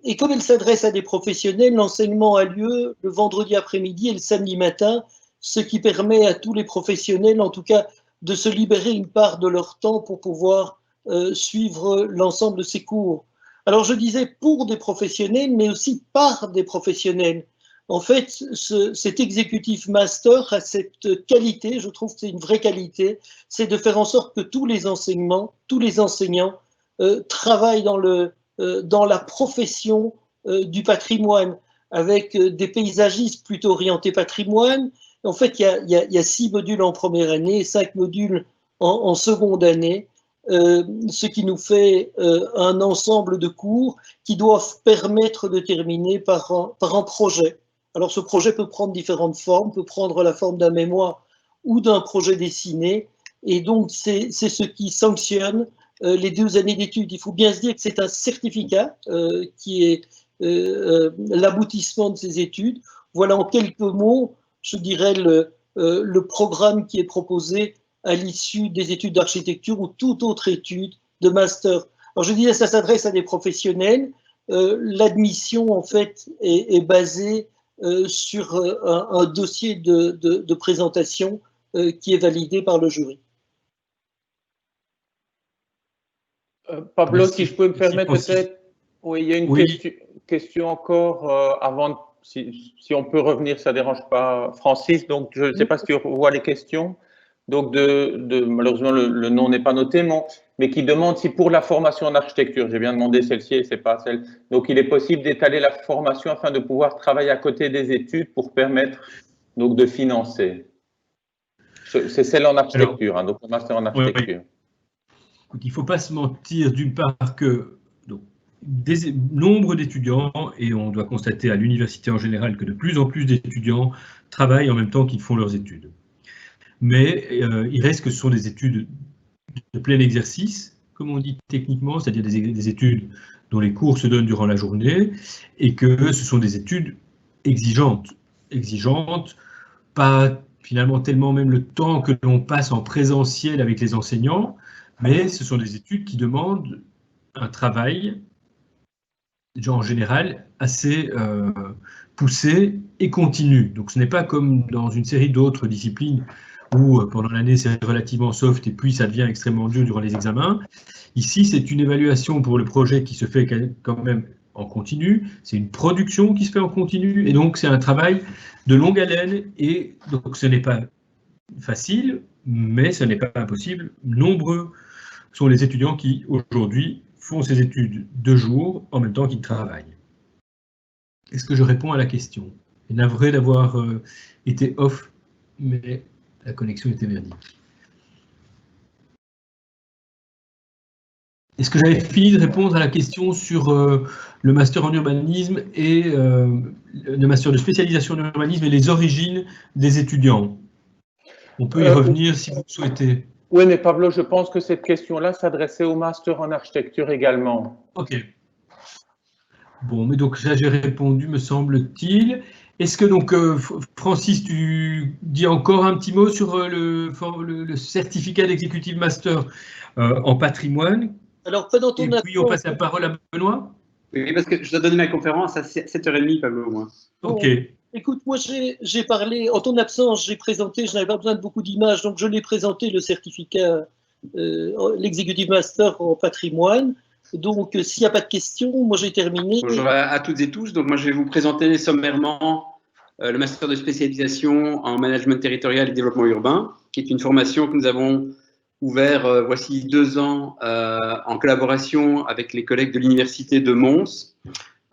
Et comme elle s'adresse à des professionnels, l'enseignement a lieu le vendredi après-midi et le samedi matin, ce qui permet à tous les professionnels, en tout cas, de se libérer une part de leur temps pour pouvoir suivre l'ensemble de ces cours. Alors je disais pour des professionnels, mais aussi par des professionnels. En fait, cet exécutif master a cette qualité, je trouve que c'est une vraie qualité, c'est de faire en sorte que tous les enseignants travaillent dans la profession du patrimoine, avec des paysagistes plutôt orientés patrimoine. En fait, il y a 6 modules en première année et 5 modules en seconde année. Ce qui nous fait un ensemble de cours qui doivent permettre de terminer par un projet. Alors ce projet peut prendre différentes formes, peut prendre la forme d'un mémoire ou d'un projet dessiné, et donc c'est ce qui sanctionne les 2 années d'études. Il faut bien se dire que c'est un certificat qui est l'aboutissement de ces études. Voilà en quelques mots, je dirais, le programme qui est proposé à l'issue des études d'architecture ou toute autre étude de master. Alors je disais, ça s'adresse à des professionnels. L'admission, en fait, est basée sur un dossier de présentation qui est validé par le jury. Pablo, Merci. si je peux me permettre peut-être, oui, il y a une question encore avant, si on peut revenir, ça ne dérange pas Francis, donc je ne sais pas si tu vois les questions. Donc, malheureusement, le nom n'est pas noté, mais qui demande si pour la formation en architecture, j'ai bien demandé celle-ci et ce n'est pas celle, donc il est possible d'étaler la formation afin de pouvoir travailler à côté des études pour permettre donc, de financer. C'est celle en architecture, donc le master en architecture. Écoute, il ne faut pas se mentir, d'une part, que nombre d'étudiants, et on doit constater à l'université en général que de plus en plus d'étudiants travaillent en même temps qu'ils font leurs études. Mais il reste que ce sont des études de plein exercice, comme on dit techniquement, c'est-à-dire des études dont les cours se donnent durant la journée, et que ce sont des études exigeantes, pas finalement tellement même le temps que l'on passe en présentiel avec les enseignants, mais ce sont des études qui demandent un travail, en général, assez poussé et continu. Donc ce n'est pas comme dans une série d'autres disciplines où pendant l'année c'est relativement soft et puis ça devient extrêmement dur durant les examens. Ici, c'est une évaluation pour le projet qui se fait quand même en continu, c'est une production qui se fait en continu, et donc c'est un travail de longue haleine, et donc ce n'est pas facile, mais ce n'est pas impossible. Nombreux sont les étudiants qui, aujourd'hui, font ces études de jour en même temps qu'ils travaillent. Est-ce que je réponds à la question? Je suis navré d'avoir été off, mais la connexion était merdique. Est-ce que j'avais fini de répondre à la question sur le master en urbanisme et le master de spécialisation en urbanisme et les origines des étudiants? On peut y revenir si vous le souhaitez. Oui, mais Pablo, je pense que cette question-là s'adressait au master en architecture également. Ok. Bon, mais donc ça j'ai répondu, me semble-t-il. Est-ce que donc, Francis, tu dis encore un petit mot sur le certificat d'executive master en patrimoine? Alors, pendant ton Et puis on absence, passe la parole à Benoît. Oui, parce que je dois donner ma conférence à 7h30, Pablo, moi. Ok. écoute, moi j'ai parlé, en ton absence, j'ai présenté, je n'avais pas besoin de beaucoup d'images, donc je l'ai présenté le certificat, l'executive master en patrimoine. Donc, s'il n'y a pas de questions, moi j'ai terminé. Bonjour à toutes et tous. Donc, moi, je vais vous présenter sommairement le master de spécialisation en management territorial et développement urbain, qui est une formation que nous avons ouvert voici 2 ans en collaboration avec les collègues de l'université de Mons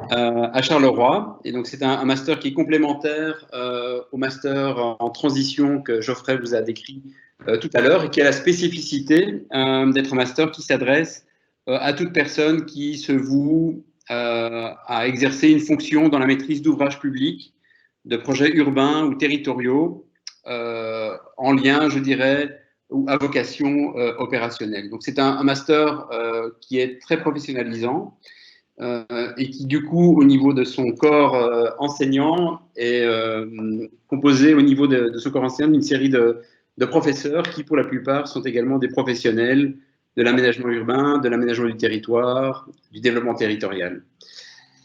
à Charleroi. Et donc, c'est un master qui est complémentaire au master en transition que Geoffrey vous a décrit tout à l'heure et qui a la spécificité d'être un master qui s'adresse à toute personne qui se voue à exercer une fonction dans la maîtrise d'ouvrages publics, de projets urbains ou territoriaux, en lien, je dirais, ou à vocation opérationnelle. Donc c'est un master qui est très professionnalisant et qui, du coup, au niveau de son corps enseignant, est composé au niveau de son corps enseignant d'une série de professeurs qui, pour la plupart, sont également des professionnels de l'aménagement urbain, de l'aménagement du territoire, du développement territorial.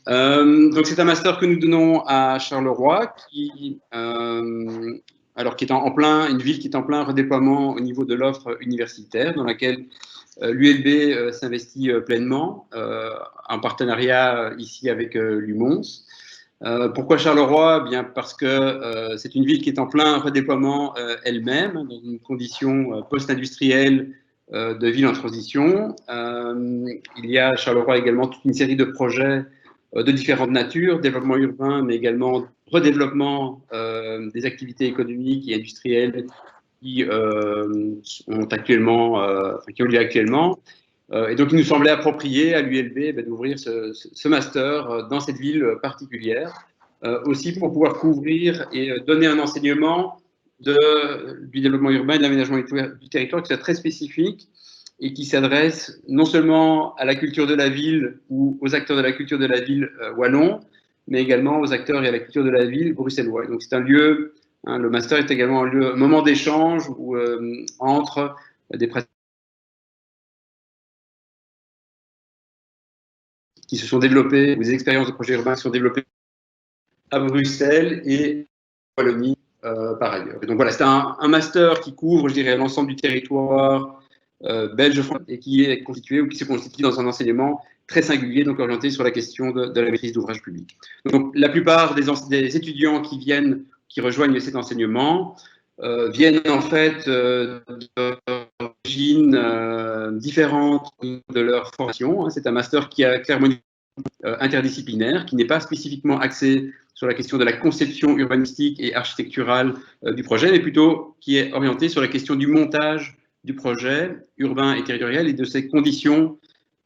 Donc c'est un master que nous donnons à Charleroi, qui est une ville qui est en plein redéploiement au niveau de l'offre universitaire, dans laquelle l'ULB s'investit pleinement, en partenariat ici avec l'UMONS. Pourquoi Charleroi? Bien parce que c'est une ville qui est en plein redéploiement elle-même, dans une condition post-industrielle de ville en transition. Il y a à Charleroi également toute une série de projets de différentes natures, développement urbain, mais également redéveloppement des activités économiques et industrielles qui ont lieu actuellement. Et donc, il nous semblait approprié à l'ULB d'ouvrir ce master dans cette ville particulière, aussi pour pouvoir couvrir et donner un enseignement du développement urbain et de l'aménagement du territoire qui soit très spécifique et qui s'adresse non seulement à la culture de la ville ou aux acteurs de la culture de la ville wallon, mais également aux acteurs et à la culture de la ville bruxellois. Donc c'est un lieu, le master est également un moment d'échange entre des pratiques qui se sont développées, ou des expériences de projets urbains qui se sont développées à Bruxelles et en Wallonie par ailleurs. Et donc voilà, c'est un master qui couvre, je dirais, l'ensemble du territoire belge et qui est constitué ou qui se constitue dans un enseignement très singulier, donc orienté sur la question de la maîtrise d'ouvrage public. Donc la plupart des étudiants qui rejoignent cet enseignement viennent en fait d'origines différentes de leur formation. C'est un master qui a clairement interdisciplinaire, qui n'est pas spécifiquement axé sur la question de la conception urbanistique et architecturale du projet, mais plutôt qui est orienté sur la question du montage du projet urbain et territorial et de ses conditions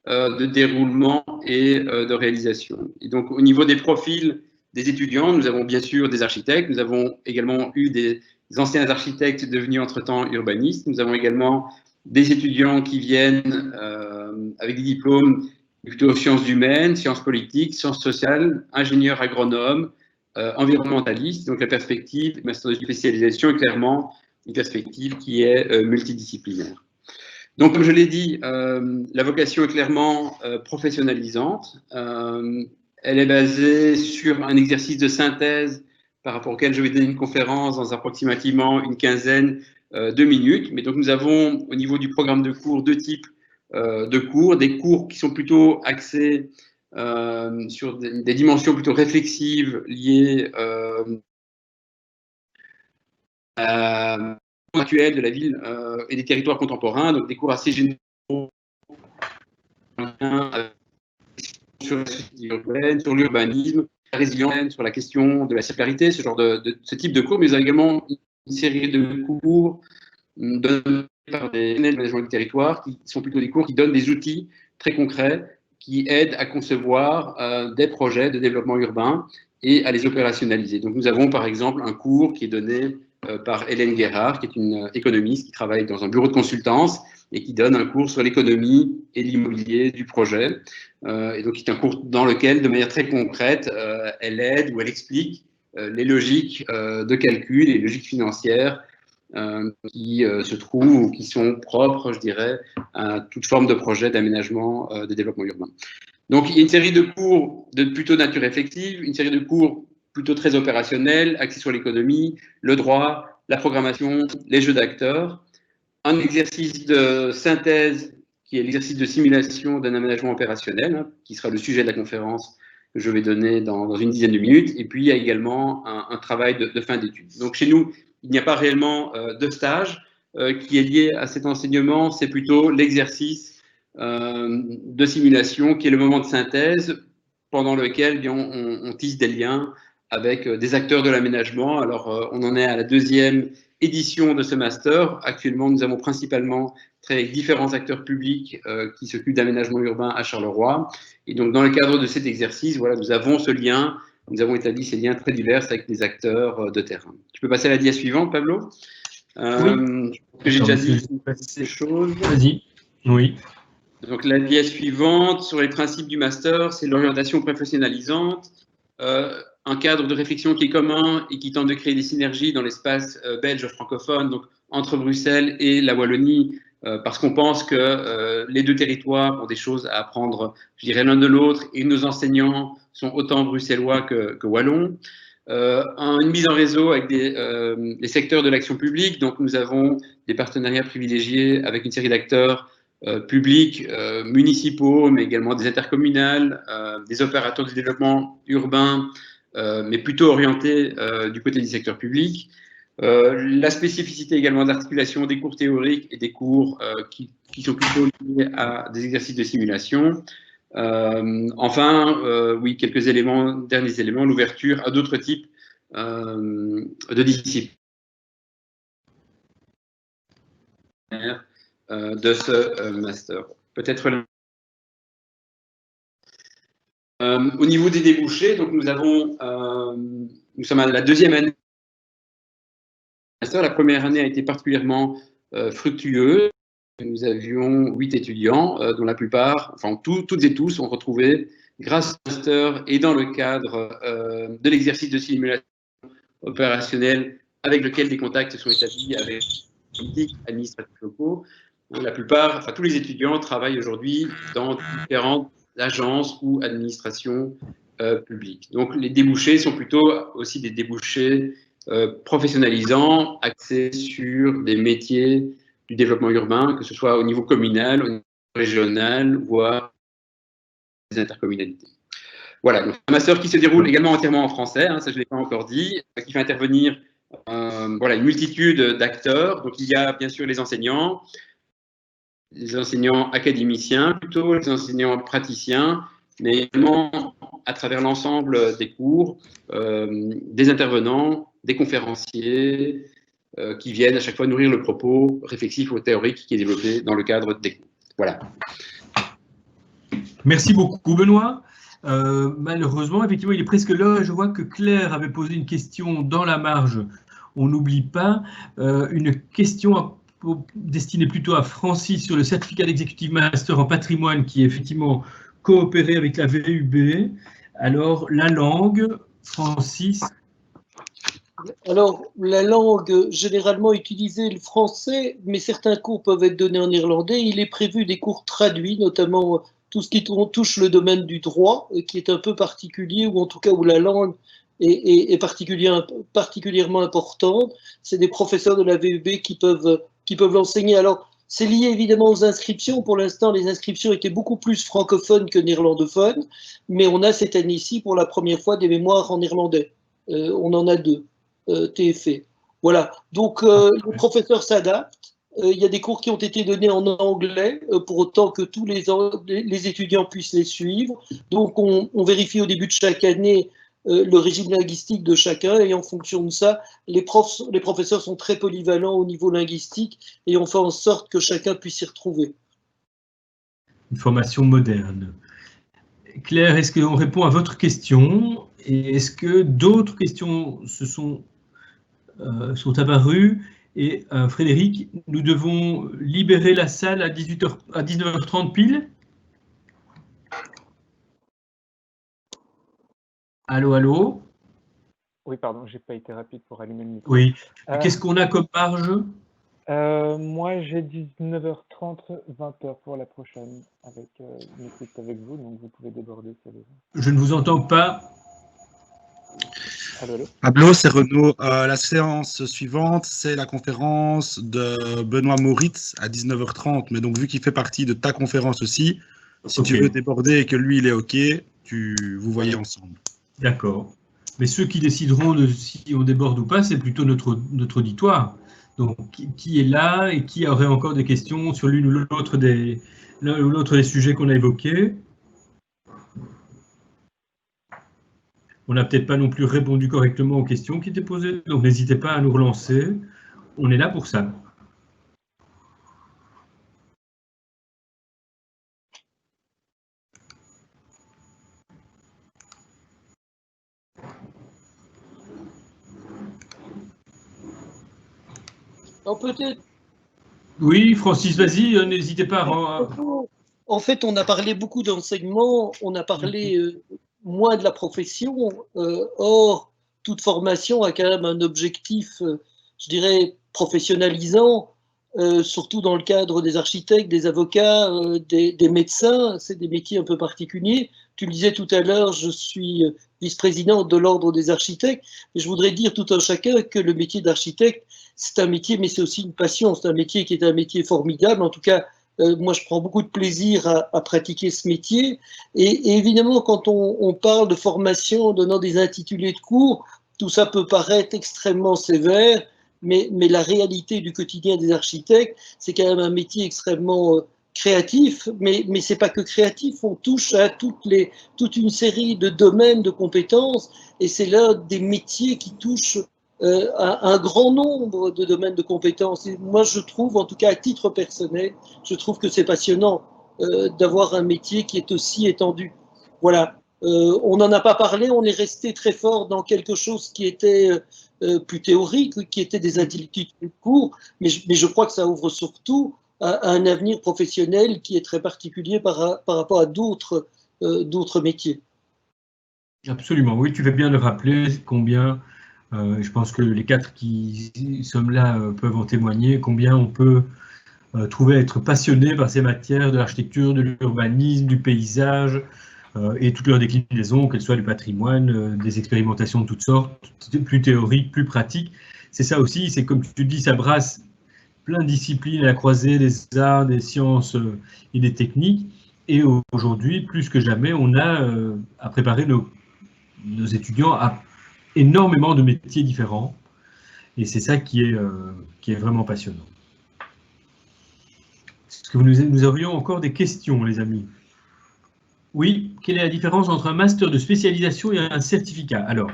de déroulement et de réalisation. Et donc, au niveau des profils des étudiants, nous avons bien sûr des architectes, nous avons également eu des anciens architectes devenus entre-temps urbanistes, nous avons également des étudiants qui viennent avec des diplômes plutôt sciences humaines, sciences politiques, sciences sociales, ingénieurs agronomes, environnementalistes. Donc la perspective, master de spécialisation est clairement une perspective qui est multidisciplinaire. Donc comme je l'ai dit, la vocation est clairement professionnalisante. Elle est basée sur un exercice de synthèse par rapport auquel je vais donner une conférence dans approximativement une quinzaine de minutes. Mais donc nous avons au niveau du programme de cours deux types de cours, des cours qui sont plutôt axés sur des dimensions plutôt réflexives liées à actuelle de la ville et des territoires contemporains, donc des cours assez généraux sur la société urbaine, sur l'urbanisme, la résilience, sur la question de la circularité, ce type de cours, mais également une série de cours donnés par des management du territoire qui sont plutôt des cours qui donnent des outils très concrets qui aident à concevoir des projets de développement urbain et à les opérationnaliser. Donc, nous avons par exemple un cours qui est donné par Hélène Guérard, qui est une économiste qui travaille dans un bureau de consultance et qui donne un cours sur l'économie et l'immobilier du projet. Et donc, c'est un cours dans lequel, de manière très concrète, elle aide ou elle explique les logiques de calcul, les logiques financières qui se trouvent ou qui sont propres, je dirais, à toute forme de projet d'aménagement de développement urbain. Donc, il y a une série de cours de plutôt nature réflexive, une série de cours plutôt très opérationnels, axés sur l'économie, le droit, la programmation, les jeux d'acteurs, un exercice de synthèse qui est l'exercice de simulation d'un aménagement opérationnel, hein, qui sera le sujet de la conférence que je vais donner dans une dizaine de minutes, et puis il y a également un travail de fin d'études. Donc, chez nous, il n'y a pas réellement de stage qui est lié à cet enseignement, c'est plutôt l'exercice de simulation qui est le moment de synthèse pendant lequel on tisse des liens avec des acteurs de l'aménagement. Alors, on en est à la deuxième édition de ce master. Actuellement, nous avons principalement travaillé avec différents acteurs publics qui s'occupent d'aménagement urbain à Charleroi. Et donc, dans le cadre de cet exercice, voilà, nous avons ce lien. Nous avons établi ces liens très divers avec des acteurs de terrain. Tu peux passer à la dia suivante, Pablo? Oui. J'ai déjà dit ces choses. Vas-y. Oui. Donc, la dia suivante, sur les principes du master, c'est l'orientation professionnalisante, un cadre de réflexion qui est commun et qui tente de créer des synergies dans l'espace belge francophone, donc entre Bruxelles et la Wallonie, parce qu'on pense que les deux territoires ont des choses à apprendre, je dirais, l'un de l'autre, et nos enseignants sont autant bruxellois que wallons. Une mise en réseau avec les secteurs de l'action publique, donc nous avons des partenariats privilégiés avec une série d'acteurs publics, municipaux, mais également des intercommunales, des opérateurs de développement urbain, mais plutôt orientés du côté du secteur public. La spécificité également d'articulation des cours théoriques et des cours qui sont plutôt liés à des exercices de simulation. Enfin, oui, quelques éléments, derniers éléments, l'ouverture à d'autres types de disciplines de ce master. Peut-être au niveau des débouchés, donc nous sommes à la deuxième année. La première année a été particulièrement fructueuse. Nous avions 8 étudiants, dont la plupart, enfin toutes et tous, ont retrouvé, grâce au master et dans le cadre de l'exercice de simulation opérationnelle avec lequel des contacts sont établis avec les politiques administratifs locaux. La plupart, enfin tous les étudiants travaillent aujourd'hui dans différentes agences ou administrations publiques. Donc les débouchés sont plutôt aussi des débouchés professionnalisants, axés sur des métiers du développement urbain, que ce soit au niveau communal, au niveau régional, voire des intercommunalités. Voilà, donc un master qui se déroule également entièrement en français, hein, ça je ne l'ai pas encore dit, qui fait intervenir voilà, une multitude d'acteurs. Donc il y a bien sûr les enseignants académiciens plutôt, les enseignants praticiens, mais également à travers l'ensemble des cours, des intervenants, des conférenciers qui viennent à chaque fois nourrir le propos réflexif ou théorique qui est développé dans le cadre des cours. Voilà. Merci beaucoup, Benoît. Malheureusement, effectivement, il est presque l'heure. Je vois que Claire avait posé une question dans la marge. On n'oublie pas une question destinée plutôt à Francis sur le certificat d'executive master en patrimoine qui est effectivement coopéré avec la VUB. Alors, la langue, Francis? Alors, la langue généralement utilisée est le français, mais certains cours peuvent être donnés en irlandais. Il est prévu des cours traduits, notamment tout ce qui touche le domaine du droit, qui est un peu particulier, ou en tout cas où la langue est particulièrement importante. C'est des professeurs de la VUB qui peuvent l'enseigner. Alors, c'est lié évidemment aux inscriptions. Pour l'instant, les inscriptions étaient beaucoup plus francophones que néerlandophones, mais on a cette année-ci, pour la première fois, des mémoires en irlandais. On en a 2, TFE. Voilà. Donc, les professeurs s'adaptent. Il y a des cours qui ont été donnés en anglais, pour autant que tous les étudiants puissent les suivre. Donc, on vérifie au début de chaque année le régime linguistique de chacun, et en fonction de ça, les professeurs sont très polyvalents au niveau linguistique, et on fait en sorte que chacun puisse s'y retrouver. une formation moderne. Claire, est-ce qu'on répond à votre question? Et est-ce que d'autres questions sont apparues? Et Frédéric, nous devons libérer la salle à 19h30 pile. Allô, allô? Oui, pardon, j'ai pas été rapide pour allumer le micro. Oui. Qu'est-ce qu'on a comme marge? Moi, j'ai 19h30, 20h pour la prochaine, avec une écoute avec vous, donc vous pouvez déborder si vous voulez. Je ne vous entends pas. Allô, allô? Allô, c'est Renaud. La séance suivante, c'est la conférence de Benoît Moritz à 19h30. Mais donc, vu qu'il fait partie de ta conférence aussi, si tu veux déborder et que lui, il est OK, vous voyez ensemble. D'accord. Mais ceux qui décideront de si on déborde ou pas, c'est plutôt notre auditoire. Donc, qui est là et qui aurait encore des questions sur l'un ou l'autre des sujets qu'on a évoqués? On n'a peut-être pas non plus répondu correctement aux questions qui étaient posées, donc n'hésitez pas à nous relancer. On est là pour ça. Peut-être. Oui, Francis, vas-y, n'hésitez pas à... En fait, on a parlé beaucoup d'enseignement, on a parlé moins de la profession. Or, toute formation a quand même un objectif, je dirais, professionnalisant, surtout dans le cadre des architectes, des avocats, des médecins. C'est des métiers un peu particuliers. Tu le disais tout à l'heure, je suis vice-président de l'Ordre des architectes. Et je voudrais dire tout un chacun que le métier d'architecte, c'est un métier, mais c'est aussi une passion. C'est un métier qui est un métier formidable. En tout cas, moi, je prends beaucoup de plaisir à pratiquer ce métier. Et évidemment, quand on parle de formation en donnant des intitulés de cours, tout ça peut paraître extrêmement sévère, mais la réalité du quotidien des architectes, c'est quand même un métier extrêmement créatif, mais c'est pas que créatif, on touche à toute une série de domaines de compétences, et c'est là des métiers qui touchent un grand nombre de domaines de compétences. Et moi, je trouve, en tout cas à titre personnel, je trouve que c'est passionnant d'avoir un métier qui est aussi étendu. Voilà. On n'en a pas parlé, on est resté très fort dans quelque chose qui était plus théorique, qui était des intellectuels courts, mais je crois que ça ouvre surtout à un avenir professionnel qui est très particulier par rapport à d'autres métiers. Absolument, oui, tu fais bien de rappeler combien... je pense que les quatre qui sommes là peuvent en témoigner, combien on peut trouver être passionné par ces matières de l'architecture, de l'urbanisme, du paysage et toutes leurs déclinaisons, qu'elles soient du patrimoine, des expérimentations de toutes sortes, plus théoriques, plus pratiques. C'est ça aussi, c'est comme tu dis, ça brasse plein de disciplines à la croisée des arts, des sciences et des techniques. Et aujourd'hui, plus que jamais, on a à préparer nos étudiants à énormément de métiers différents, et c'est ça qui est vraiment passionnant. Est-ce que nous aurions encore des questions, les amis? Oui, quelle est la différence entre un master de spécialisation et un certificat? Alors,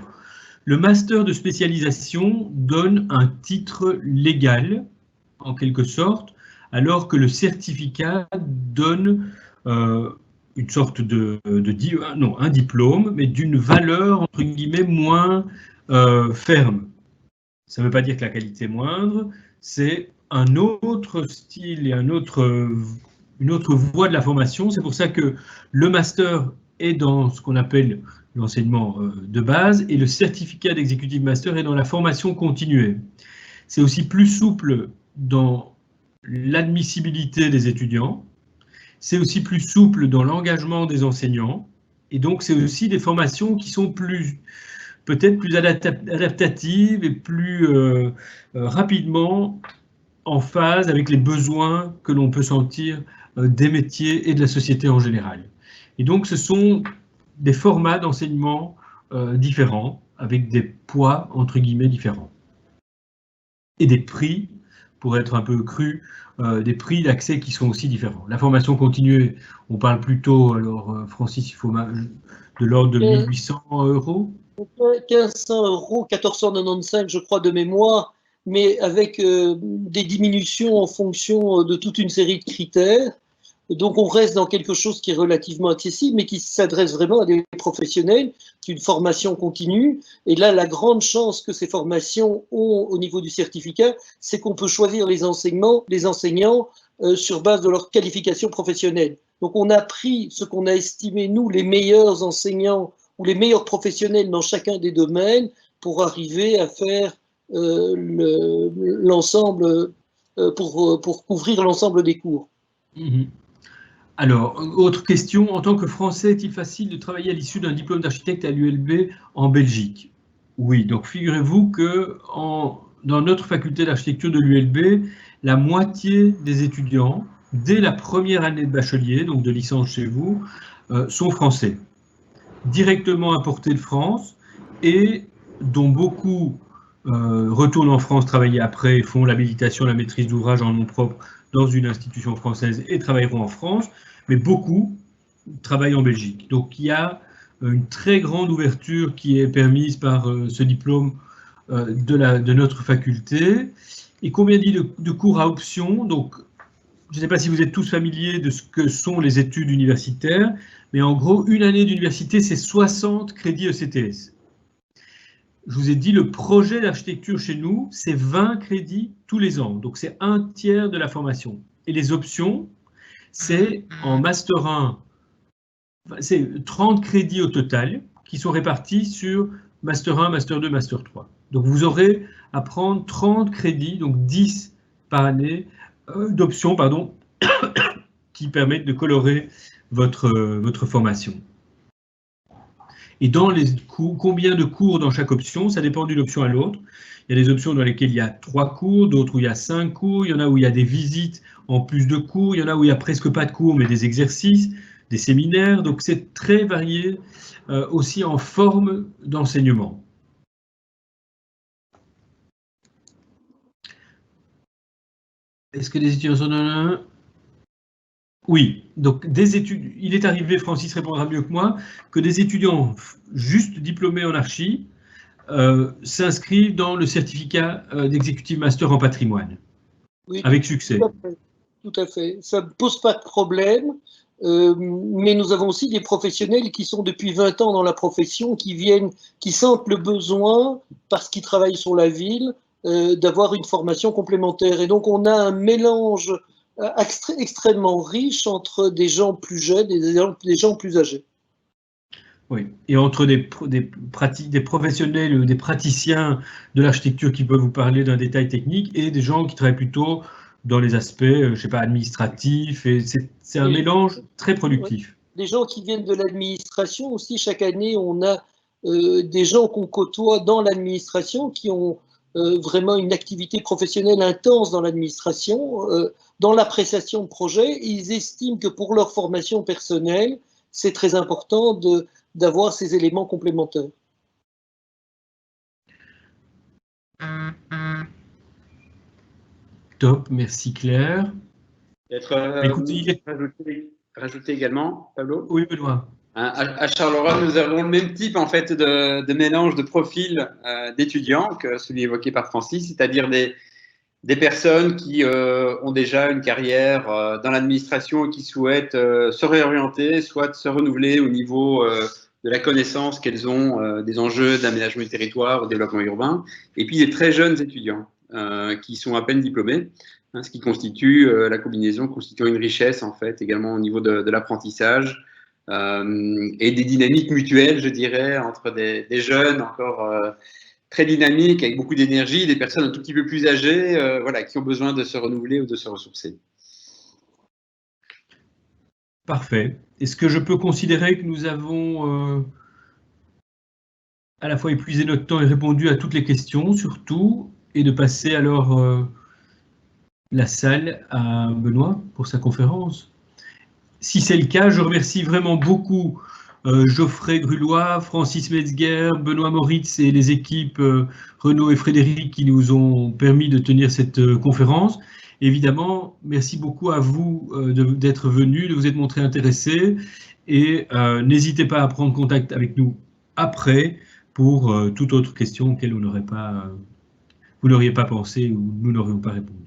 le master de spécialisation donne un titre légal, en quelque sorte, alors que le certificat donne une sorte un diplôme, mais d'une valeur, entre guillemets, moins ferme. Ça ne veut pas dire que la qualité est moindre, c'est un autre style et une autre voie de la formation. C'est pour ça que le master est dans ce qu'on appelle l'enseignement de base et le certificat d'executive master est dans la formation continuée. C'est aussi plus souple dans l'admissibilité des étudiants. C'est aussi plus souple dans l'engagement des enseignants, et donc c'est aussi des formations qui sont peut-être plus adaptatives et plus rapidement en phase avec les besoins que l'on peut sentir des métiers et de la société en général. Et donc ce sont des formats d'enseignement différents, avec des poids entre guillemets différents. Et des prix, pour être un peu cru, des prix d'accès qui sont aussi différents. La formation continuée, on parle plutôt, alors Francis, il faut de l'ordre de 1 800 €. 1500 €, 1495 je crois de mémoire, mais avec des diminutions en fonction de toute une série de critères. Donc, on reste dans quelque chose qui est relativement accessible, mais qui s'adresse vraiment à des professionnels, d'une formation continue. Et là, la grande chance que ces formations ont au niveau du certificat, c'est qu'on peut choisir les enseignants sur base de leur qualification professionnelle. Donc, on a pris ce qu'on a estimé, nous, les meilleurs enseignants ou les meilleurs professionnels dans chacun des domaines pour arriver à faire l'ensemble, pour couvrir l'ensemble des cours. Alors, autre question, en tant que Français, est-il facile de travailler à l'issue d'un diplôme d'architecte à l'ULB en Belgique? Oui, donc figurez-vous que dans notre faculté d'architecture de l'ULB, la moitié des étudiants, dès la première année de bachelier, donc de licence chez vous, sont français, directement importés de France et dont beaucoup retournent en France travailler après, font l'habilitation, la maîtrise d'ouvrage en nom propre dans une institution française et travailleront en France, mais beaucoup travaillent en Belgique. Donc il y a une très grande ouverture qui est permise par ce diplôme de notre faculté. Et combien dit de cours à option? Donc, je ne sais pas si vous êtes tous familiers de ce que sont les études universitaires, mais en gros, une année d'université, c'est 60 crédits ECTS. Je vous ai dit, le projet d'architecture chez nous, c'est 20 crédits tous les ans. Donc, c'est un tiers de la formation. Et les options, c'est en Master 1, c'est 30 crédits au total qui sont répartis sur Master 1, Master 2, Master 3. Donc, vous aurez à prendre 30 crédits, donc 10 par année, d'options, pardon, qui permettent de colorer votre formation. Et dans les cours, combien de cours dans chaque option, ça dépend d'une option à l'autre. Il y a des options dans lesquelles il y a 3 cours, d'autres où il y a 5 cours, il y en a où il y a des visites en plus de cours, il y en a où il n'y a presque pas de cours, mais des exercices, des séminaires. Donc c'est très varié aussi en forme d'enseignement. Est-ce que des étudiants sont dans Oui, donc des études. Il est arrivé, Francis répondra mieux que moi, que des étudiants juste diplômés en archi s'inscrivent dans le certificat d'executive master en patrimoine, oui, avec succès. Tout à fait. Ça ne pose pas de problème, mais nous avons aussi des professionnels qui sont depuis 20 ans dans la profession, qui sentent le besoin, parce qu'ils travaillent sur la ville, d'avoir une formation complémentaire. Et donc, on a un mélange extrêmement riche entre des gens plus jeunes et des gens plus âgés. Oui, et entre des professionnels ou des praticiens de l'architecture qui peuvent vous parler d'un détail technique et des gens qui travaillent plutôt dans les aspects, je ne sais pas, administratifs. Et c'est un mélange très productif. Ouais. Des gens qui viennent de l'administration aussi, chaque année, on a des gens qu'on côtoie dans l'administration qui ont vraiment une activité professionnelle intense dans l'administration, dans l'appréciation de projets. Ils estiment que pour leur formation personnelle, c'est très important d'avoir ces éléments complémentaires. Top, merci Claire. Écoutez, rajouter également, Pablo. Oui, Benoît. À Charleroi, nous avons le même type en fait de mélange de profils d'étudiants que celui évoqué par Francis, c'est-à-dire des personnes qui ont déjà une carrière dans l'administration et qui souhaitent se réorienter, soit se renouveler au niveau de la connaissance qu'elles ont des enjeux d'aménagement du territoire, au développement urbain, et puis des très jeunes étudiants qui sont à peine diplômés, hein, ce qui constitue la combinaison constituant une richesse en fait également au niveau de l'apprentissage. Et des dynamiques mutuelles, je dirais, entre des jeunes encore très dynamiques, avec beaucoup d'énergie, et des personnes un tout petit peu plus âgées, voilà, qui ont besoin de se renouveler ou de se ressourcer. Parfait. Est-ce que je peux considérer que nous avons à la fois épuisé notre temps et répondu à toutes les questions, surtout, et de passer alors la salle à Benoît pour sa conférence? Si c'est le cas, je remercie vraiment beaucoup Geoffrey Grulois, Francis Metzger, Benoît Moritz et les équipes Renaud et Frédéric qui nous ont permis de tenir cette conférence. Évidemment, merci beaucoup à vous d'être venus, de vous être montrés intéressés et n'hésitez pas à prendre contact avec nous après pour toute autre question auquel vous n'auriez pas pensé ou nous n'aurions pas répondu.